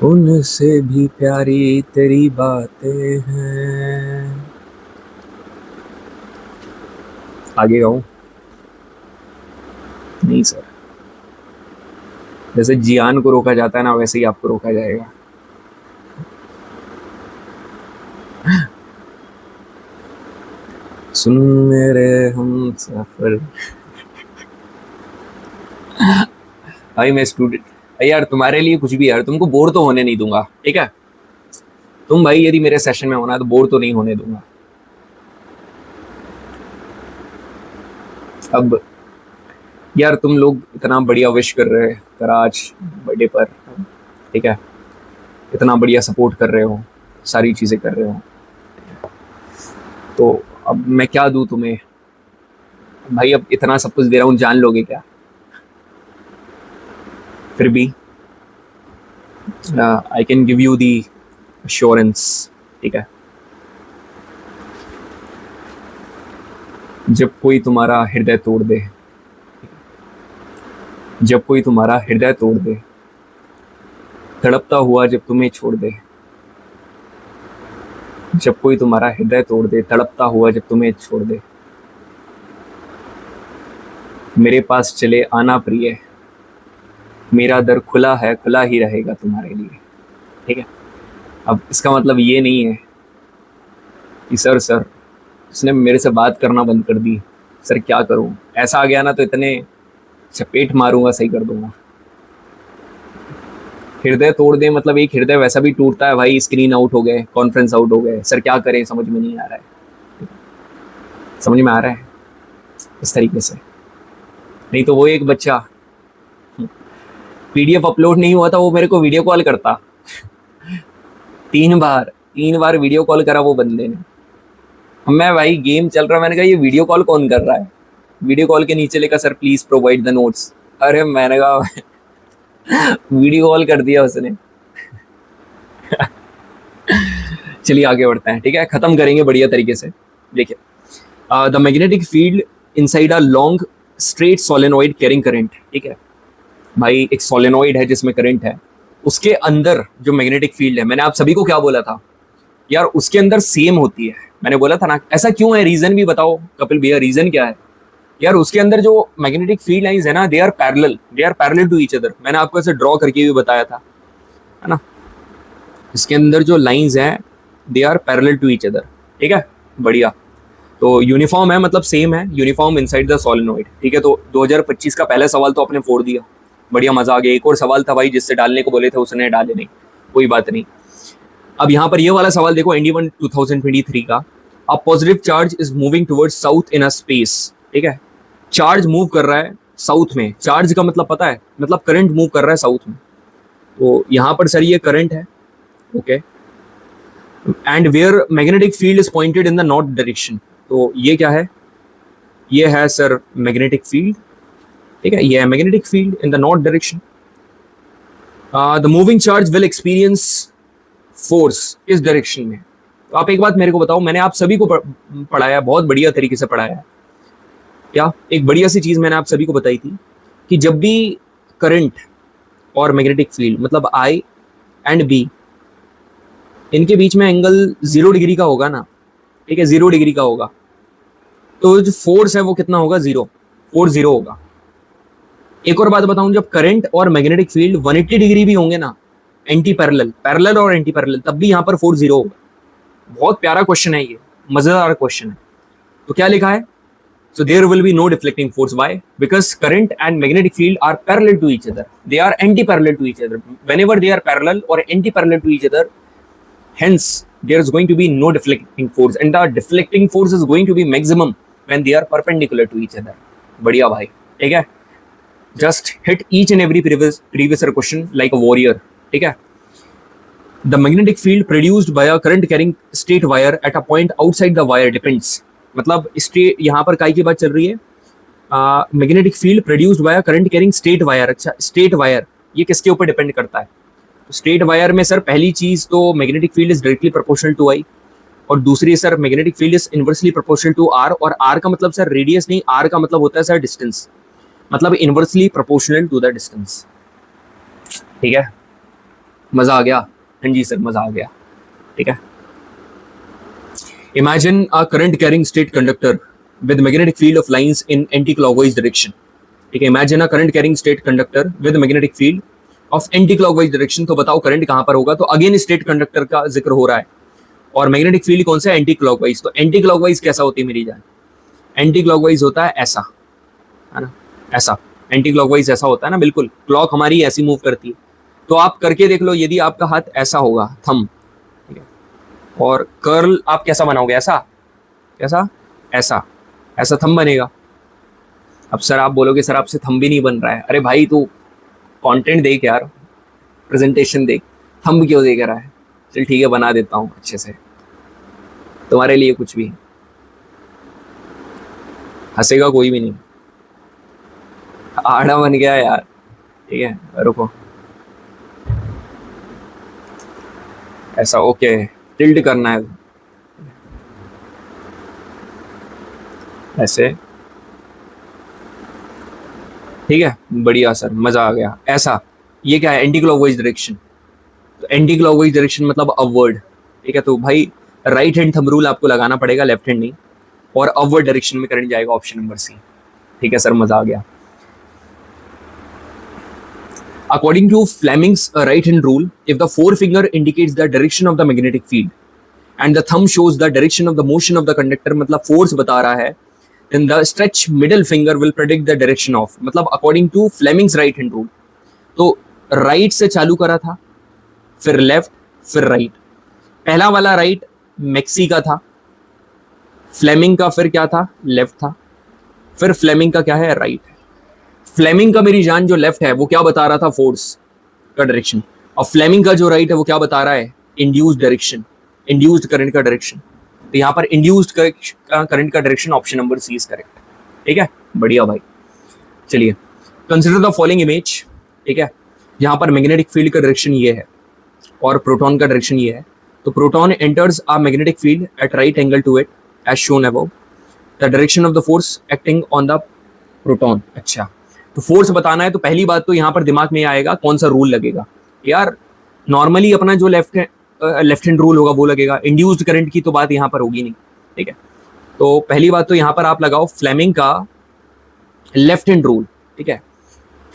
उनसे भी प्यारी तेरी बातें हैं. आगे गाऊं? नहीं सर, जैसे जियान को रोका जाता है ना, वैसे ही आपको रोका जाएगा. सुन मेरे हम सफर. भाई मैं स्टूडेंट यार, तुम्हारे लिए कुछ भी यार, तुमको बोर तो होने नहीं दूंगा. ठीक है, तुम भाई यदि मेरे सेशन में होना तो बोर तो नहीं होने दूंगा. अब यार तुम लोग इतना बढ़िया विश कर रहे हैं तेरा आज बर्थडे पर. ठीक है, इतना बढ़िया सपोर्ट कर रहे हो, सारी चीज़ें कर रहे हो, तो अब मैं क्या दूं तुम्हें भाई. अब इतना सब कुछ दे रहा हूँ, जान लोगे क्या? फिर भी I can give you the assurance. ठीक है, जब कोई तुम्हारा हृदय तोड़ दे, जब कोई तुम्हारा हृदय तोड़ दे, तड़पता हुआ जब तुम्हें छोड़ दे, जब कोई तुम्हारा हृदय तोड़ दे, तड़पता हुआ जब तुम्हें छोड़ दे, मेरे पास चले आना प्रिय, मेरा दर खुला है, खुला ही रहेगा तुम्हारे लिए. ठीक है, अब इसका मतलब ये नहीं है कि सर उसने मेरे से बात करना बंद कर दी, सर क्या करूं, ऐसा आ गया ना तो इतने चपेट मारूंगा, सही कर दूंगा. हृदय तोड़ दे मतलब एक हृदय वैसा भी टूटता है भाई, स्क्रीन आउट हो गए, कॉन्फ्रेंस आउट हो गए, सर क्या करें, समझ में नहीं आ रहा है. समझ में आ रहा है इस तरीके से. नहीं तो वो एक बच्चा पीडीएफ अपलोड नहीं हुआ था, वो मेरे को वीडियो कॉल करता. 3 बार वीडियो कॉल करा वो बंदे ने. मैं भाई गेम चल रहा, मैंने कहा ये वीडियो कॉल कौन कर रहा है, वीडियो कॉल के नीचे लिखा sir please provide the notes. अरे मैंने कहा वीडियो कॉल कर दिया उसने. चलिए आगे बढ़ते हैं. ठीक है, खत्म करेंगे बढ़िया तरीके से. देखिए, the magnetic field inside a long straight solenoid carrying current. ठीक है भाई, एक सोलेनॉइड है जिसमें करंट है, उसके अंदर जो मैग्नेटिक फील्ड है, मैंने आप सभी को क्या बोला था यार, उसके अंदर सेम होती है. मैंने बोला था ना, ऐसा क्यों है, रीजन भी बताओ कपिल भैया, रीजन क्या है यार? उसके अंदर जो मैग्नेटिक फील्ड लाइंस है ना, they are parallel to each other. मैंने आपको ऐसे ड्रॉ करके भी बताया था, है ना. इसके अंदर जो लाइंस हैं they are parallel to each other. ठीक है, बढ़िया. तो यूनिफॉर्म है, मतलब सेम है, यूनिफॉर्म इनसाइड द सोलेनॉइड. ठीक है, तो 2025 का पहला सवाल तो आपने फोड़ दिया, बढ़िया, मजा आ गया. एक और सवाल था भाई जिससे डालने को बोले थे, उसने डाले नहीं, कोई बात नहीं. अब यहाँ पर ये वाला सवाल देखो, ND1 2023 का. A positive charge is moving towards south in a space. ठीक है, चार्ज मूव कर रहा है साउथ में. चार्ज का मतलब पता है, मतलब करंट मूव कर रहा है साउथ में. तो यहाँ पर सर ये करंट है. Okay, and where magnetic field is pointed in the north direction. तो ये क्या है, ये है सर मैग्नेटिक फील्ड, ठीक है, ये है magnetic field in the north direction. The moving charge will experience force इस डायरेक्शन में। तो आप एक बात मेरे को बताओ, मैंने आप सभी को पढ़ाया, बहुत बढ़िया तरीके से पढ़ाया, क्या एक बढ़िया सी चीज मैंने आप सभी को बताई थी कि जब भी करंट और मैग्नेटिक फील्ड मतलब आई एंड बी, इनके बीच में एंगल 0 डिग्री का होगा ना, ठीक है, 0 डिग्री का होगा, तो जो फोर्स है वो कितना होगा, 0, फोर्स 0 होगा। एक और बात बताऊं, जब करंट और मैग्नेटिक फील्ड 180 डिग्री भी होंगे ना, एंटी पैरेलल, पैरेलल और एंटी पैरेलल, तब भी यहाँ पर फोर्स 0 होगा। बहुत प्यारा क्वेश्चन है ये, मजेदार क्वेश्चन है। तो क्या लिखा है, so there will be no deflecting force. Why? Because current and magnetic field are parallel to each other. They are anti-parallel to each other. Whenever they are parallel or anti-parallel to each other, hence there is going to be no deflecting force, and the deflecting force is going to be maximum when they are perpendicular to each other. बढ़िया भाई, ठीक है। Just hit each and every previous question like a warrior, ठीक है। The magnetic field produced by a current carrying straight wire at a point outside the wire depends. मतलब स्ट्रेट, यहाँ पर काय की बात चल रही है, magnetic field produced by current carrying straight wire. अच्छा, स्ट्रेट वायर ये किसके ऊपर डिपेंड करता है, स्ट्रेट वायर में सर पहली चीज तो magnetic field is directly proportional to I, और दूसरी sir magnetic field is inversely proportional to R, और आर का मतलब सर रेडियस नहीं, आर का मतलब होता है सर डिस्टेंस, मतलब inversely proportional to the distance, ठीक है। मजा आ गया, हाँ जी सर मजा आ गया, ठीक है। Imagine a current carrying straight conductor with magnetic field of lines in anti-clockwise direction. ठीक है, imagine a current carrying straight conductor with magnetic field of anti-clockwise direction. तो बताओ करंट कहाँ पर होगा, तो अगेन स्ट्रेट कंडक्टर का जिक्र हो रहा है, और मैग्नेटिक फील्ड कौन सा है, एंटी क्लॉकवाइज। तो एंटी क्लॉकवाइज कैसा होती है मेरी जान, एंटी क्लॉकवाइज होता है ऐसा, है ना, ऐसा एंटी क्लॉकवाइज ऐसा होता है ना, बिल्कुल क्लॉक हमारी ऐसी मूव करती है। तो आप करके देख लो, यदि आपका हाथ ऐसा होगा, थंब, और कर्ल आप कैसा बनाओगे, ऐसा, कैसा, ऐसा, ऐसा थंब बनेगा। अब सर आप बोलोगे सर आपसे थंब भी नहीं बन रहा है, अरे भाई तू कंटेंट देख यार, प्रेजेंटेशन देख, थंब क्यों देख रहा है, चल ठीक है बना देता हूँ अच्छे से तुम्हारे लिए, कुछ भी हंसेगा कोई भी नहीं, आड़ा बन गया यार, ठीक है, रुको ऐसा, ओके, टिल्ट करना है ऐसे, ठीक है, बढ़िया सर मजा आ गया। ऐसा, ये क्या है, एंटी क्लॉकवाइज डायरेक्शन, तो एंटी क्लॉकवाइज डायरेक्शन मतलब अपवर्ड, ठीक है। तो भाई राइट हैंड थंब रूल आपको लगाना पड़ेगा, लेफ्ट हैंड नहीं, और अपवर्ड डायरेक्शन में करंट जाएगा, ऑप्शन नंबर सी, ठीक है सर मजा आ गया। According to Fleming's right hand rule, if the forefinger indicates the direction of the magnetic field and the thumb shows the direction of the motion of the conductor, मतलब force बता रहा है, then the stretch middle finger will predict the direction of, मतलब according to Fleming's right hand rule, तो right से चालू करा था, फिर left, फिर right, पहला वाला right मैक्सी का था, फ्लेमिंग का फिर क्या था, लेफ्ट था, फिर फ्लेमिंग का क्या है, राइट है। फ्लेमिंग का मेरी जान जो लेफ्ट है वो क्या बता रहा था, फोर्स का डायरेक्शन, और फ्लेमिंग का जो राइट है वो क्या बता रहा है, इंड्यूस्ड डायरेक्शन, इंड्यूस्ड करंट का डायरेक्शन। तो यहाँ पर इंड्यूस्ड करंट का direction option number C is correct, ठीक है, बढ़िया भाई। चलिए कंसिडर द फॉलोइंग इमेज, ठीक है, यहाँ पर मैग्नेटिक फील्ड का डायरेक्शन ये है और प्रोटॉन का डायरेक्शन ये है। तो proton enters a magnetic field at right angle to it as shown above, the direction of the force acting on the proton. अच्छा, तो फोर्स बताना है तो पहली बात तो यहाँ पर दिमाग में आएगा कौन सा रूल लगेगा यार, नॉर्मली अपना जो लेफ्ट हैंड रूल होगा वो लगेगा, इंड्यूस्ड करंट की तो बात यहाँ पर होगी नहीं, ठीक है। तो पहली बात तो यहाँ पर आप लगाओ फ्लेमिंग का लेफ्ट हैंड रूल, ठीक है,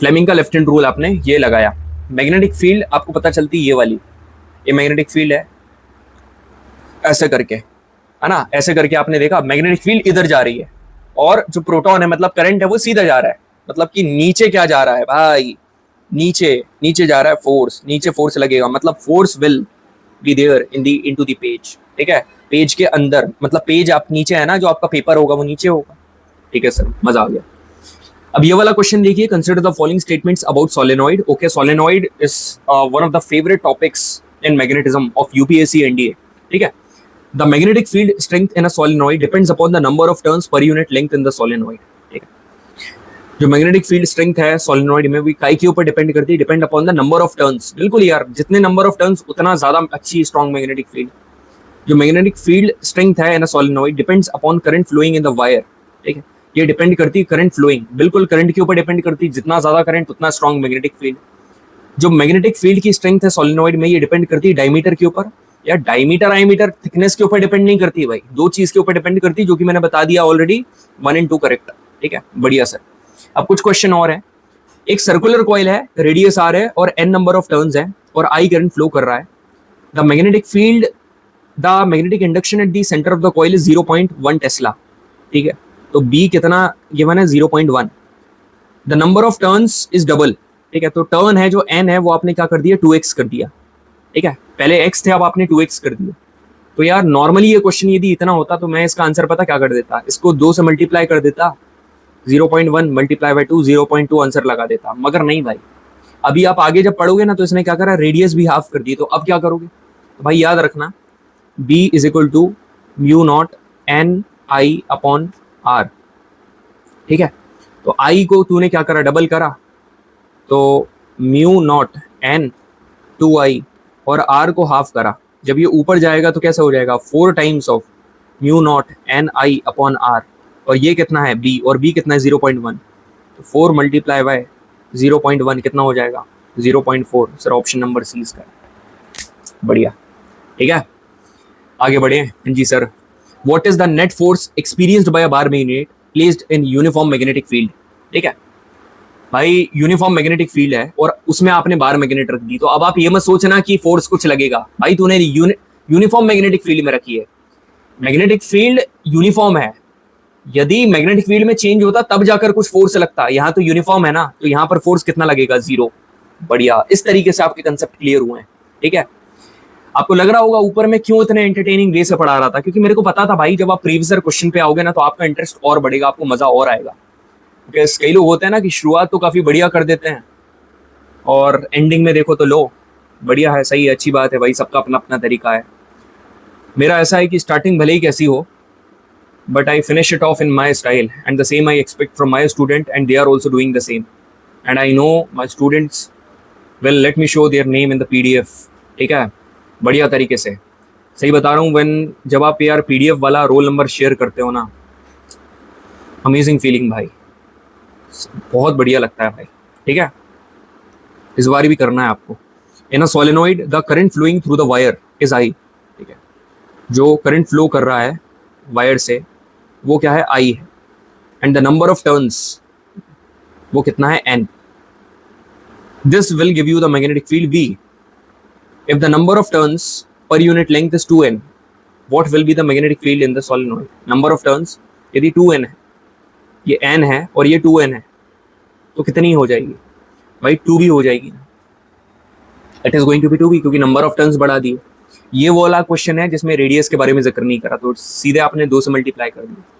फ्लेमिंग का लेफ्ट हैंड रूल आपने ये लगाया। मैग्नेटिक फील्ड आपको पता चलती ये वाली, ये मैग्नेटिक फील्ड है ऐसे करके, है ना, ऐसे करके आपने देखा मैग्नेटिक फील्ड इधर जा रही है और जो प्रोटॉन है मतलब करंट है वो सीधा जा रहा है, मतलब कि नीचे क्या जा रहा है भाई, नीचे जा रहा है फोर्स, नीचे फोर्स लगेगा, मतलब force will be there into the page, ठीक है, पेज के अंदर, मतलब पेज आप नीचे है ना, जो आपका पेपर होगा वो नीचे होगा, ठीक है सर, मजा आ गया। अब ये वाला क्वेश्चन देखिए, consider the following statements about solenoid. Okay, solenoid is one of the favourite topics in magnetism of UPSC NDA, ठीक है। The magnetic field strength in a solenoid depends upon the number of turns per unit length in the solenoid. ठीक है, जो मैग्नेटिक फील्ड स्ट्रेंथ है सोलेनॉइड में, भी काई के ऊपर डिपेंड करती है, depend upon the number of turns. बिल्कुल यार, जितने नंबर ऑफ टर्न्स उतना ज्यादा अच्छी स्ट्रॉन्ग मैग्नेटिक फील्ड। जो मैग्नेटिक फील्ड स्ट्रेंथ है in a solenoid depends upon current flowing in the wire. ठीक है, ये डिपेंड करती है करंट फ्लोइंग, बिल्कुल करंट के ऊपर डिपेंड करती है, जितना ज्यादा करंट उतना स्ट्रॉन्ग मैग्नेटिक फील्ड। जो मैग्नेटिक फील्ड की स्ट्रेंथ है सोलेनॉइड में, ये डिपेंड करती है डायमीटर के ऊपर, या डायमीटर आईमीटर थिकनेस के ऊपर डिपेंड नहीं करती है भाई, दो चीज के ऊपर डिपेंड करती है, जो कि मैंने बता दिया ऑलरेडी, 1 and 2 करेक्ट। ठीक है, बढ़िया सर। अब कुछ क्वेश्चन और है। एक सर्कुलर कॉइल है, रेडियस आर है और n नंबर ऑफ टर्न्स है और I करंट फ्लो कर रहा है। The magnetic field, the magnetic induction at the centre of the coil is 0.1 Tesla. ठीक है, तो B कितना गिवन है, 0.1। The number of turns is double. ठीक है, तो टर्न है जो n है वो आपने क्या कर दिया, 2x कर दिया। ठीक है, पहले x थे, अब आपने 2x कर दिया। तो यार नॉर्मली ये क्वेश्चन यदि इतना होता तो मैं इसका आंसर पता क्या कर देता, इसको 2 से मल्टीप्लाई कर देता, 0.1 मल्टीप्लाई बाय 2, 0.2 आंसर लगा देता। मगर नहीं भाई, अभी आप आगे जब पढ़ोगे ना तो इसने क्या करा, रेडियस भी हाफ कर दी। तो अब क्या करोगे, तो भाई याद रखना, B is equal to mu naught n I upon R. ठीक है, तो I को तूने क्या करा, डबल करा, तो म्यू नॉट एन 2i और r को हाफ करा। जब ये ऊपर जाएगा तो कैसा हो जाएगा, 4 times of mu naught n I upon R. और ये कितना है, b, और b कितना है, 0.1। तो 4 मल्टीप्लाई बाय 0.1 कितना हो जाएगा, 0.4। सर ऑप्शन नंबर सी इसका। बढ़िया, ठीक है, आगे बढ़े। जी sir, what is the net force experienced by a bar magnet placed in uniform magnetic field. ठीक है भाई, यूनिफॉर्म मैग्नेटिक फील्ड है और उसमें आपने बार मैग्नेट रख दी, तो अब आप ये मत सोचना कि फोर्स कुछ लगेगा। भाई तूने यूनिफॉर्म मैग्नेटिक फील्ड में रखी है, मैग्नेटिक फील्ड यूनिफॉर्म है, यदि मैग्नेटिक फील्ड में चेंज होता तब जाकर कुछ फोर्स लगता, यहाँ तो यूनिफॉर्म है ना, तो यहाँ पर फोर्स कितना लगेगा, 0। बढ़िया, इस तरीके से आपके कंसेप्ट क्लियर हुए हैं। ठीक है, आपको लग रहा होगा ऊपर में क्यों इतने एंटरटेनिंग वे से पढ़ा रहा था, क्योंकि मेरे को पता था भाई जब आप प्रीवियस क्वेश्चन पे आओगे ना तो आपका इंटरेस्ट और बढ़ेगा, आपको मजा और आएगा। कई लोग होते हैं ना कि शुरुआत तो काफी बढ़िया कर देते हैं और एंडिंग में देखो तो लो, बढ़िया है, सही है, अच्छी बात है भाई, सबका अपना अपना तरीका है। मेरा ऐसा है कि स्टार्टिंग भले ही कैसी हो, but I finish it off in my style, and the same I expect from my student, and they are also doing the same, and I know my students will let me show their name in the PDF। ठीक है, बढ़िया तरीके से, सही बता रहा हूँ। when जब आप यार PDF वाला रोल नंबर शेयर करते हो ना, अमेजिंग फीलिंग भाई, बहुत बढ़िया लगता है भाई। ठीक है, इस बार भी करना है आपको। In a solenoid the current flowing through the wire is I। ठीक है, जो करंट फ्लो कर रहा है वायर से वो क्या है, I है, and the number of turns वो कितना है, n। This will give you the magnetic field V। If the number of turns per unit length is 2n, what will be the magnetic field in the solenoid. Number of turns यदि 2n है, ये n है और ये 2n है, तो कितनी हो जाएगी भाई, 2b हो जाएगी ना, it is going to be 2b, क्योंकि नंबर ऑफ टर्न्स बढ़ा दिए। ये वो वाला क्वेश्चन है जिसमें रेडियस के बारे में जिक्र नहीं करा, तो सीधे आपने 2 से मल्टीप्लाई कर दिया।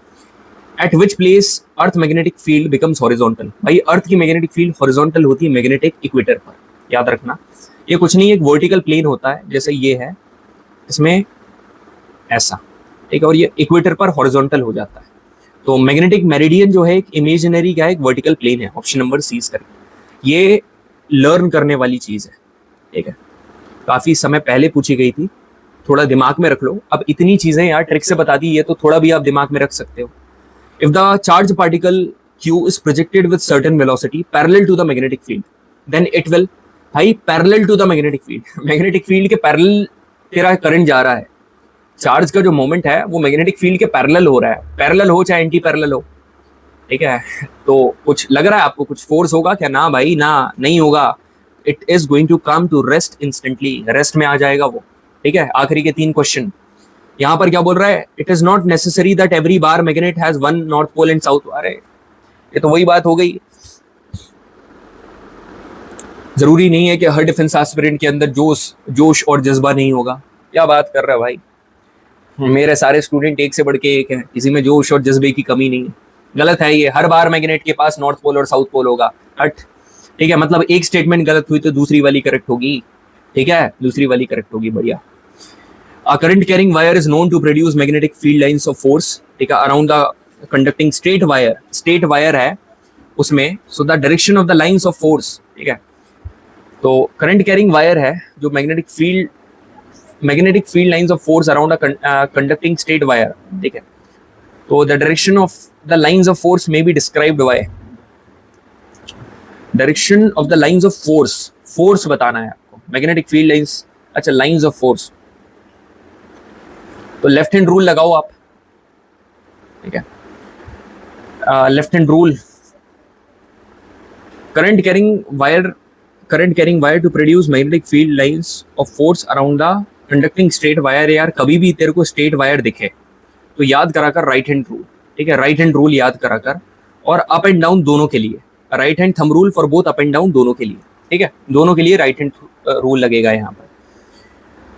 Eight which place earth magnetic field becomes horizontal. भाई अर्थ की मैग्नेटिक फील्ड हॉरिजॉन्टल होती है मैग्नेटिक इक्वेटर पर, याद रखना। ये कुछ नहीं, एक वर्टिकल प्लेन होता है जैसे ये है, इसमें ऐसा, ठीक है, और ये इक्वेटर पर हॉरिजॉन्टल हो जाता है। तो मैग्नेटिक मेरिडियन जो है एक इमेजिनरी क्या है, एक वर्टिकल प्लेन है। ऑप्शन नंबर सी करें। ये लर्न करने वाली चीज है। ठीक है, काफी समय पहले पूछी गई थी, थोड़ा दिमाग में रख लो। अब इतनी चीजें यार ट्रिक से बता दी, ये तो थोड़ा भी आप दिमाग में रख सकते हो। If the charge particle Q is projected with certain velocity parallel to the magnetic field, then it will, भाई parallel to the magnetic field, magnetic field के पैरेलल तेरा करंट जा रहा है, चार्ज का जो मोमेंट है वो मैग्नेटिक फील्ड के पैरेलल हो रहा है, पैरेलल हो चाहे एंटी पैरेलल हो। ठीक है, तो कुछ लग रहा है आपको कुछ फोर्स होगा क्या, ना भाई ना, नहीं होगा। It is going to come to rest instantly, rest में आ जाएगा वो। ठीक है, आखिरी के 3 क्वेश्चन। यहाँ पर क्या बोल रहा है, it is not necessary that every bar magnet has one north pole and south. अरे ये तो वही बात हो गई, जरूरी नहीं है कि हर डिफेंस एस्पिरेंट के अंदर जोश और जज्बा नहीं होगा। क्या बात कर रहा है भाई, मेरे सारे स्टूडेंट एक से बढ़ के एक हैं, किसी में जोश और जज्बे की कमी नहीं है। गलत है ये, हर बार मैग्नेट के पास नॉर्थ पोल और साउथ पोल होगा, हट। ठीक है, मतलब एक स्टेटमेंट गलत हुई तो दूसरी वाली करेक्ट होगी। ठीक है, दूसरी वाली करेक्ट होगी, बढ़िया। A current carrying wire is known to produce magnetic field lines of force, ठीक है, around the conducting straight wire है उसमें, so the direction of the lines of force, ठीक है, तो करंट कैरिंग वायर है जो magnetic field lines of force around a conducting straight wire, ठीक है, तो the direction of the lines of force may be described by direction of the lines of force बताना है आपको, मैग्नेटिक फील्ड लाइंस, अच्छा लाइंस ऑफ फोर्स, तो लेफ्ट हैंड रूल लगाओ आप, ठीक है, left hand rule, current carrying wire to produce magnetic field lines of force around the conducting straight wire. यार कभी भी तेरे को स्ट्रेट वायर दिखे तो याद करा कर राइट हैंड रूल, ठीक है, राइट हैंड रूल याद करा कर, और अप एंड डाउन दोनों के लिए, right hand thumb rule for both up and down दोनों के लिए, ठीक है, दोनों के लिए राइट हैंड रूल लगेगा यहाँ पर।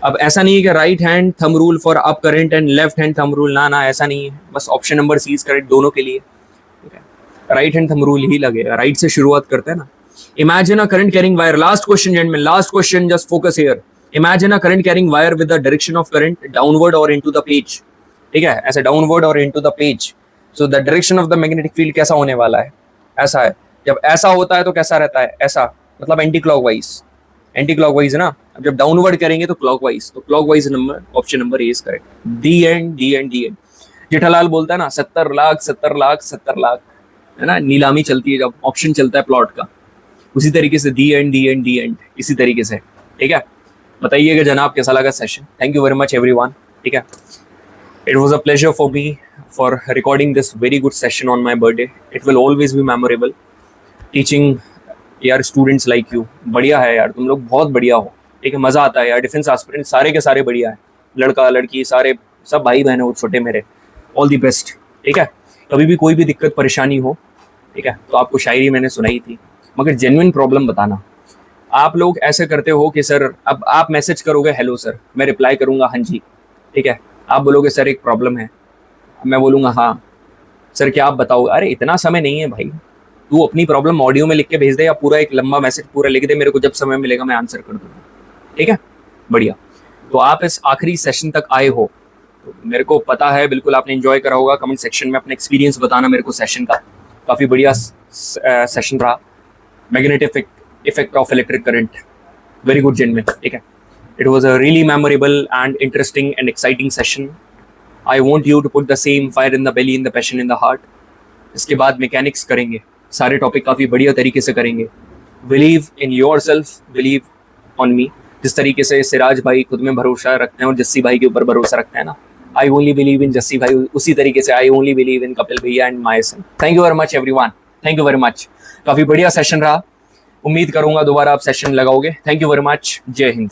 अब ऐसा नहीं है कि right hand thumb rule for up current and left hand thumb rule, ना ऐसा नहीं है, बस option number C is correct दोनों के लिए, ठीक है, राइट हैंड थंब रूल ही लगेगा, राइट से शुरुआत करते हैं ना। Imagine a current carrying wire. Last question, gentlemen. Last question. Just focus here. Imagine a current carrying wire with the direction of current downward or into the page. ठीक है, ऐसे downward or into the page. So the direction of the magnetic field कैसा होने वाला है? ऐसा है। जब ऐसा होता है तो कैसा रहता है? ऐसा, मतलब एंटी क्लॉकवाइज। एंटी क्लॉकवाइज है ना। अब जब डाउनवर्ड करेंगे तो क्लॉकवाइज। तो clockwise number, option number A is correct. The and. Jethalal बोलता है ना 70 लाख है ना, नीलामी चलती है जब ऑप्शन चलता है प्लॉट का, उसी तरीके से दी एंड इसी तरीके से, ठीक है। बताइएगा जनाब कैसा लगा session. Thank you very much everyone, ठीक है। It was a pleasure for me for recording this very good session on my birthday. It will always be memorable teaching यार स्टूडेंट्स लाइक यू। बढ़िया है यार, तुम लोग बहुत बढ़िया हो, ठीक है, मज़ा आता है यार। डिफेंस एस्पिरेंट सारे के सारे बढ़िया है, लड़का लड़की सारे सब भाई बहन हो छोटे मेरे। ऑल दी बेस्ट, ठीक है। कभी भी कोई भी दिक्कत परेशानी हो, ठीक है, तो आपको शायरी मैंने सुनाई थी, मगर जेन्युइन प्रॉब्लम बताना। आप लोग ऐसे करते हो कि सर, अब आप मैसेज करोगे हेलो सर, मैं रिप्लाई करूंगा हाँ जी, ठीक है। आप बोलोगे सर एक प्रॉब्लम है, मैं बोलूँगा हाँ सर क्या आप बताओ। अरे इतना समय नहीं है भाई, तू अपनी प्रॉब्लम ऑडियो में लिख के भेज दे, या पूरा एक लंबा मैसेज पूरा लिख दे, मेरे को जब समय मिलेगा मैं आंसर कर दूंगा, ठीक है, बढ़िया। तो आप इस आखिरी सेशन तक आए हो, तो मेरे को पता है बिल्कुल आपने एंजॉय करा होगा। कमेंट सेक्शन में अपना एक्सपीरियंस बताना मेरे को सेशन का, काफ़ी बढ़िया सेशन रहा। Magnetic effect of electric current, very good gentleman, ठीक है। It was a really memorable and interesting and exciting session. I want you to put the same fire in the belly, in the passion, in the heart. इसके बाद मैकेनिक्स करेंगे, सारे टॉपिक काफ़ी बढ़िया तरीके से करेंगे। Believe in your self, believe on me. जिस तरीके से सिराज भाई खुद में भरोसा रखते हैं और जस्सी भाई के ऊपर भरोसा रखते हैं ना, I only believe in Jassi भाई, उसी तरीके से I only believe in Kapil भैया and my son. Thank you very much everyone, thank you very much. काफ़ी बढ़िया सेशन रहा, उम्मीद करूंगा दोबारा आप सेशन लगाओगे। थैंक यू वेरी मच, जय हिंद।